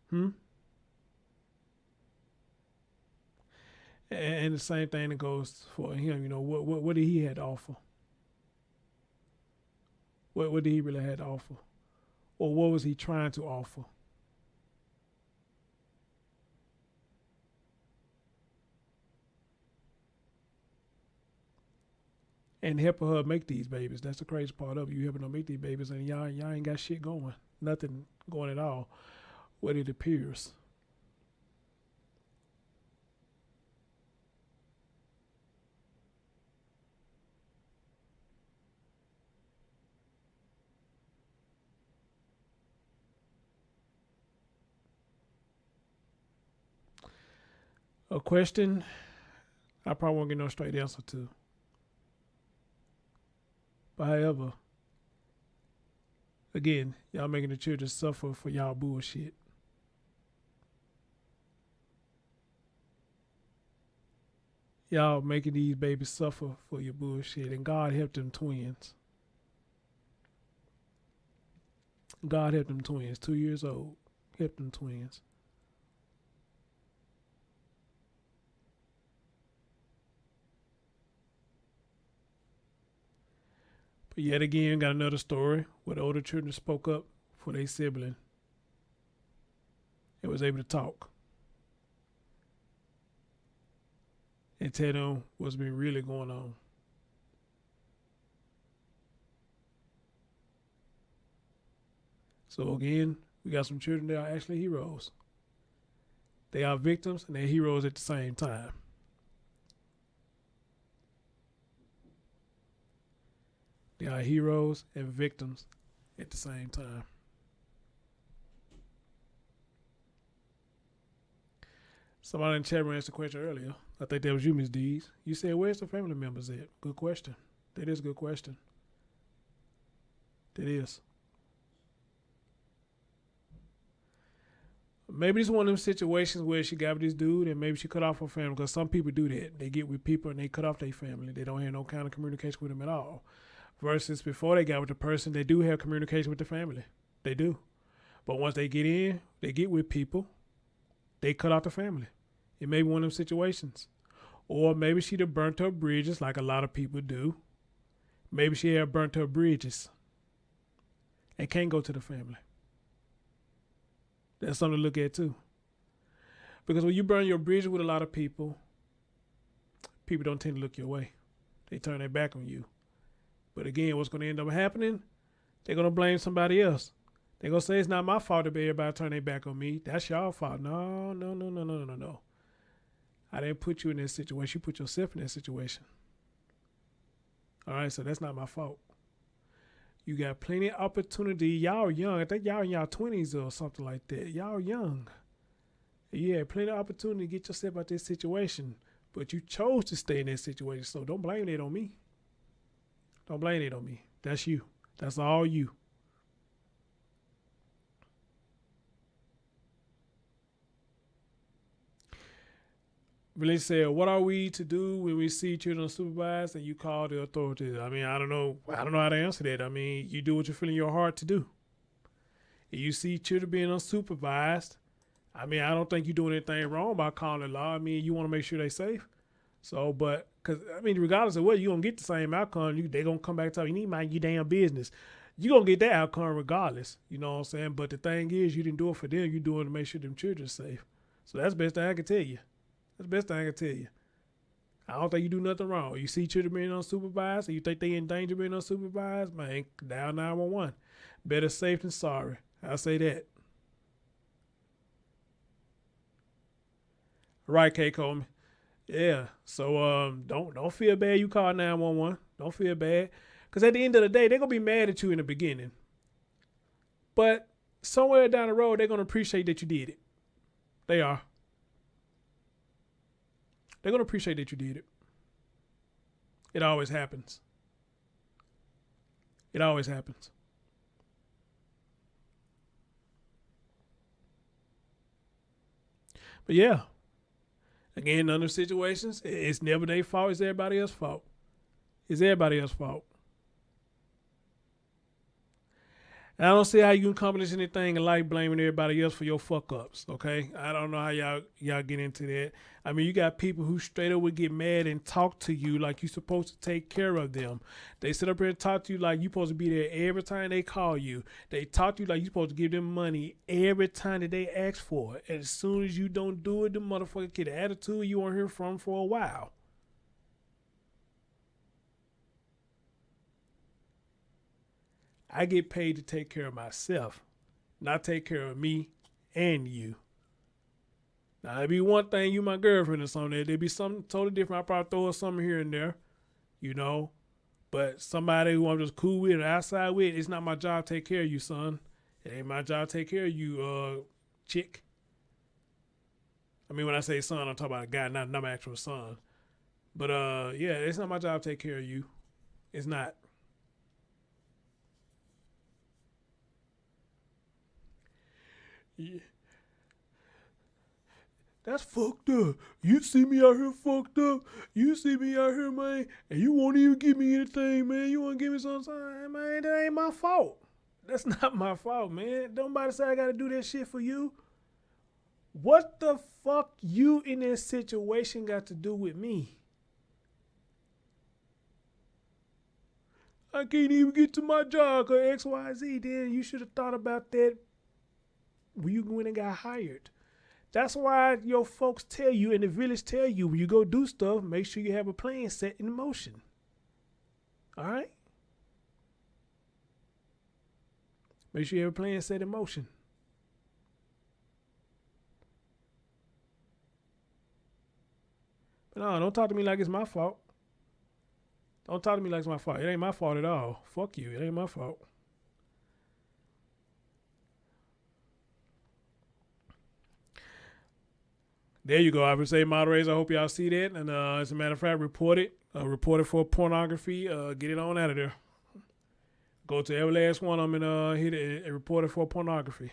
And the same thing that goes for him. What did he have to offer? What did he really have to offer? Or what was he trying to offer? And helping her make these babies. That's the crazy part of it. You helping her make these babies and y'all ain't got shit going. Nothing going at all. What it appears. A question I probably won't get no straight answer to. But however, again, y'all making the children suffer for y'all bullshit. Y'all making these babies suffer for your bullshit. And God help them twins. God help them twins. 2 years old. Help them twins. But yet again, got another story where the older children spoke up for their sibling and was able to talk and tell them what's been really going on. So again, we got some children that are actually heroes. They are victims and they're heroes at the same time. They are heroes and victims at the same time. Somebody in the chat room asked a question earlier. I think that was you, Ms. Dees. You said, where's the family members at? Good question. That is a good question. That is. Maybe it's one of them situations where she got with this dude and maybe she cut off her family, because some people do that. They get with people and they cut off their family. They don't have no kind of communication with them at all. Versus before they got with the person, they do have communication with the family. They do. But once they get in, they get with people, they cut off the family. It may be one of them situations. Or maybe she'd have burnt her bridges like a lot of people do. Maybe she had burnt her bridges and can't go to the family. That's something to look at too. Because when you burn your bridges with a lot of people, people don't tend to look your way. They turn their back on you. But again, what's going to end up happening? They're going to blame somebody else. They're going to say, it's not my fault that everybody turn their back on me. That's your fault. No. I didn't put you in this situation. You put yourself in that situation. All right, so that's not my fault. You got plenty of opportunity. Y'all young. I think y'all in y'all 20s or something like that. Y'all young. You had plenty of opportunity to get yourself out this situation. But you chose to stay in that situation, so don't blame it on me. Don't blame it on me. That's you. That's all you. Really said, what are we to do when we see children unsupervised and you call the authorities? I mean, I don't know how to answer that. I mean, you do what you feel in your heart to do. If you see children being unsupervised, I mean, I don't think you're doing anything wrong by calling the law. I mean, you want to make sure they're safe. So, but, because, I mean, regardless of what, you're going to get the same outcome. They're going to come back and tell you, need to mind your damn business. You're going to get that outcome regardless. You know what I'm saying? But the thing is, you didn't do it for them. You're doing it to make sure them children are safe. So that's the best thing I can tell you. That's the best thing I can tell you. I don't think you do nothing wrong. You see children being unsupervised and you think they in danger being unsupervised, man, dial 911. Better safe than sorry. I'll say that. Right, K. Coleman. Yeah. So don't feel bad you call 911. Don't feel bad. Because at the end of the day, they're going to be mad at you in the beginning. But somewhere down the road, they're going to appreciate that you did it. They are. They're going to appreciate that you did it. It always happens. It always happens. But yeah, again, in other situations, it's never their fault. It's everybody else's fault. It's everybody else's fault. And I don't see how you can accomplish anything in life blaming everybody else for your fuck ups. Okay, I don't know how y'all get into that. I mean, you got people who straight up would get mad and talk to you like you're supposed to take care of them. They sit up here and talk to you like you're supposed to be there every time they call you. They talk to you like you're supposed to give them money every time that they ask for it. And as soon as you don't do it, the motherfucker get an attitude you won't hear from for a while. I get paid to take care of myself, not take care of me and you. Now, it'd be one thing, you my girlfriend or something. There'd be something totally different. I'll probably throw something here and there, you know. But somebody who I'm just cool with or outside with, it's not my job to take care of you, son. It ain't my job to take care of you, chick. I mean, when I say son, I'm talking about a guy, not my actual son. But, yeah, it's not my job to take care of you. It's not. Yeah. That's fucked up. You see me out here fucked up. You see me out here, man, and you won't even give me anything, man. You want to give me something, man, that ain't my fault. That's not my fault, man. Nobody say I got to do that shit for you. What the fuck you in this situation got to do with me? I can't even get to my job because XYZ. Then you should have thought about that when you went and got hired. That's why your folks tell you in the village tell you when you go do stuff, make sure you have a plan set in motion. All right? Make sure you have a plan set in motion. But no, don't talk to me like it's my fault. Don't talk to me like it's my fault. It ain't my fault at all. Fuck you. It ain't my fault. There you go. I would say, moderators, I hope y'all see that. And as a matter of fact, report it for pornography. Get it on out of there. Go to every last one of them and hit it and report it for pornography.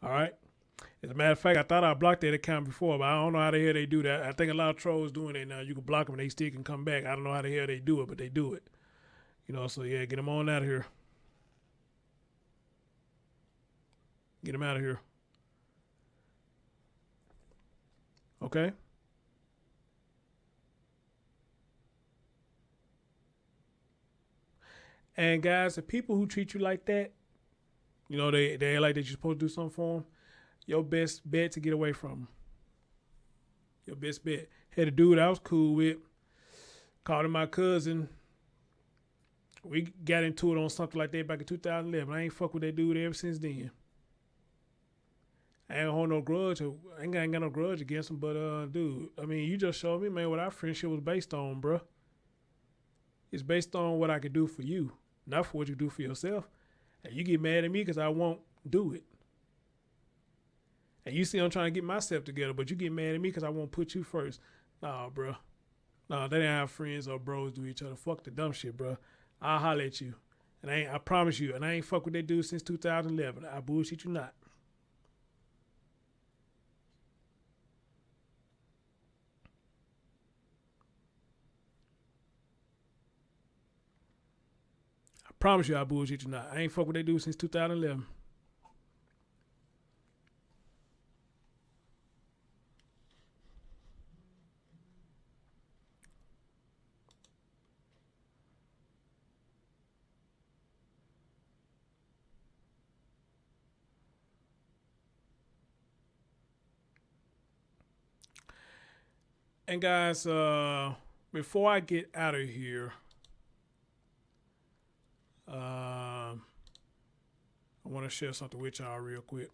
All right. As a matter of fact, I thought I blocked that account before, but I don't know how the hell they do that. I think a lot of trolls doing it now. You can block them and they still can come back. I don't know how the hell they do it, but they do it. You know, so yeah, get them on out of here. Get them out of here. Okay? And guys, the people who treat you like that, you know, they act like that you're supposed to do something for them, your best bet to get away from them. Your best bet. Had a dude I was cool with, called him my cousin. We got into it on something like that back in 2011. I ain't fuck with that dude ever since then. I ain't hold no grudge. I ain't got no grudge against him, but dude, I mean, you just showed me, man, what our friendship was based on, bro. It's based on what I could do for you, not for what you do for yourself. And you get mad at me because I won't do it. And you see I'm trying to get myself together, but you get mad at me because I won't put you first. Nah, bro. Nah, they didn't have friends or bros do each other. Fuck the dumb shit, bro. I'll holler at you. And I promise you, and I ain't fuck with that dude since 2011. I bullshit you not. I promise you I bullshit you not. I ain't fuck with that dude since 2011. And guys, before I get out of here, I want to share something with y'all real quick.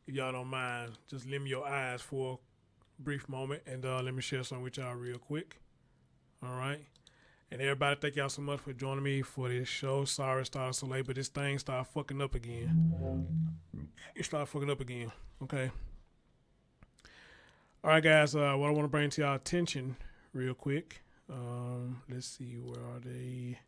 If y'all don't mind, just limit your eyes for a brief moment and let me share something with y'all real quick. All right. And everybody, thank y'all so much for joining me for this show. Sorry it started so late, but this thing started fucking up again. It started fucking up again. Okay. All right, guys. What I want to bring to y'all attention real quick. Let's see. Where are they?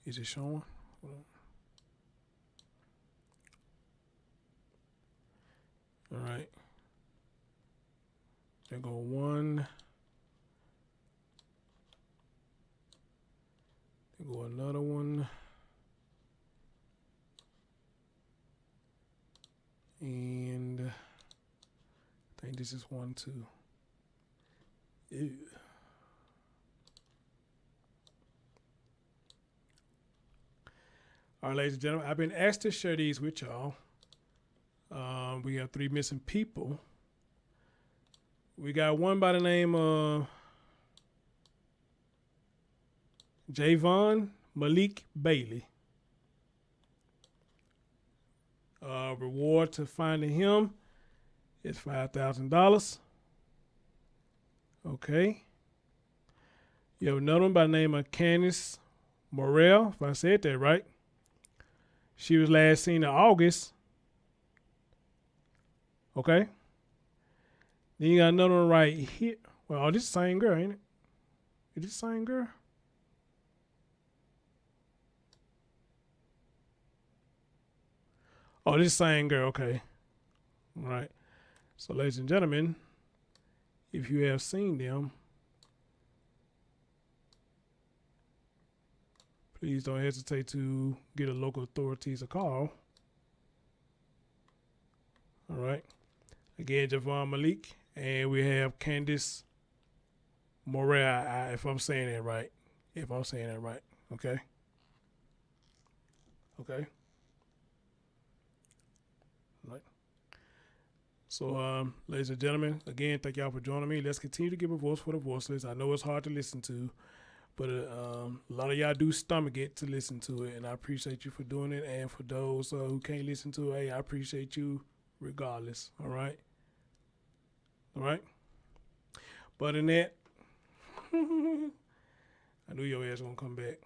Is it showing? Hold on. All right. There go one. There go another one. And I think this is one too. Ew. All right, ladies and gentlemen, I've been asked to share these with y'all. We have 3 missing people. We got one by the name of Javon Malik Bailey. Reward to finding him is $5,000. Okay. You have another one by the name of Candice Morrell, if I said that right. She was last seen in August. Okay. Then you got another one right here. Well, this is the same girl, ain't it? Is this the same girl? Oh, this is the same girl. Okay. All right. So, ladies and gentlemen, if you have seen them, please don't hesitate to get a local authorities a call. All right. Again, Javon Malik, and we have Candice Morrell, if I'm saying that right. Okay. Okay. All right. So, ladies and gentlemen, again, thank y'all for joining me. Let's continue to give a voice for the voiceless. I know it's hard to listen to, but a lot of y'all do stomach it to listen to it, and I appreciate you for doing it. And for those who can't listen to it, hey, I appreciate you regardless. All right? All right? But in that, I knew your ass gonna come back.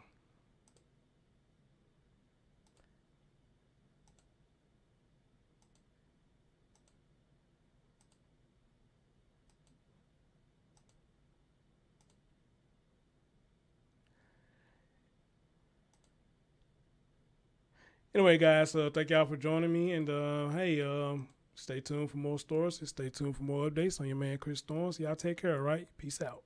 Anyway, guys, thank y'all for joining me. And hey, stay tuned for more stories and stay tuned for more updates on your man Chris Storms. Y'all take care, all right? Peace out.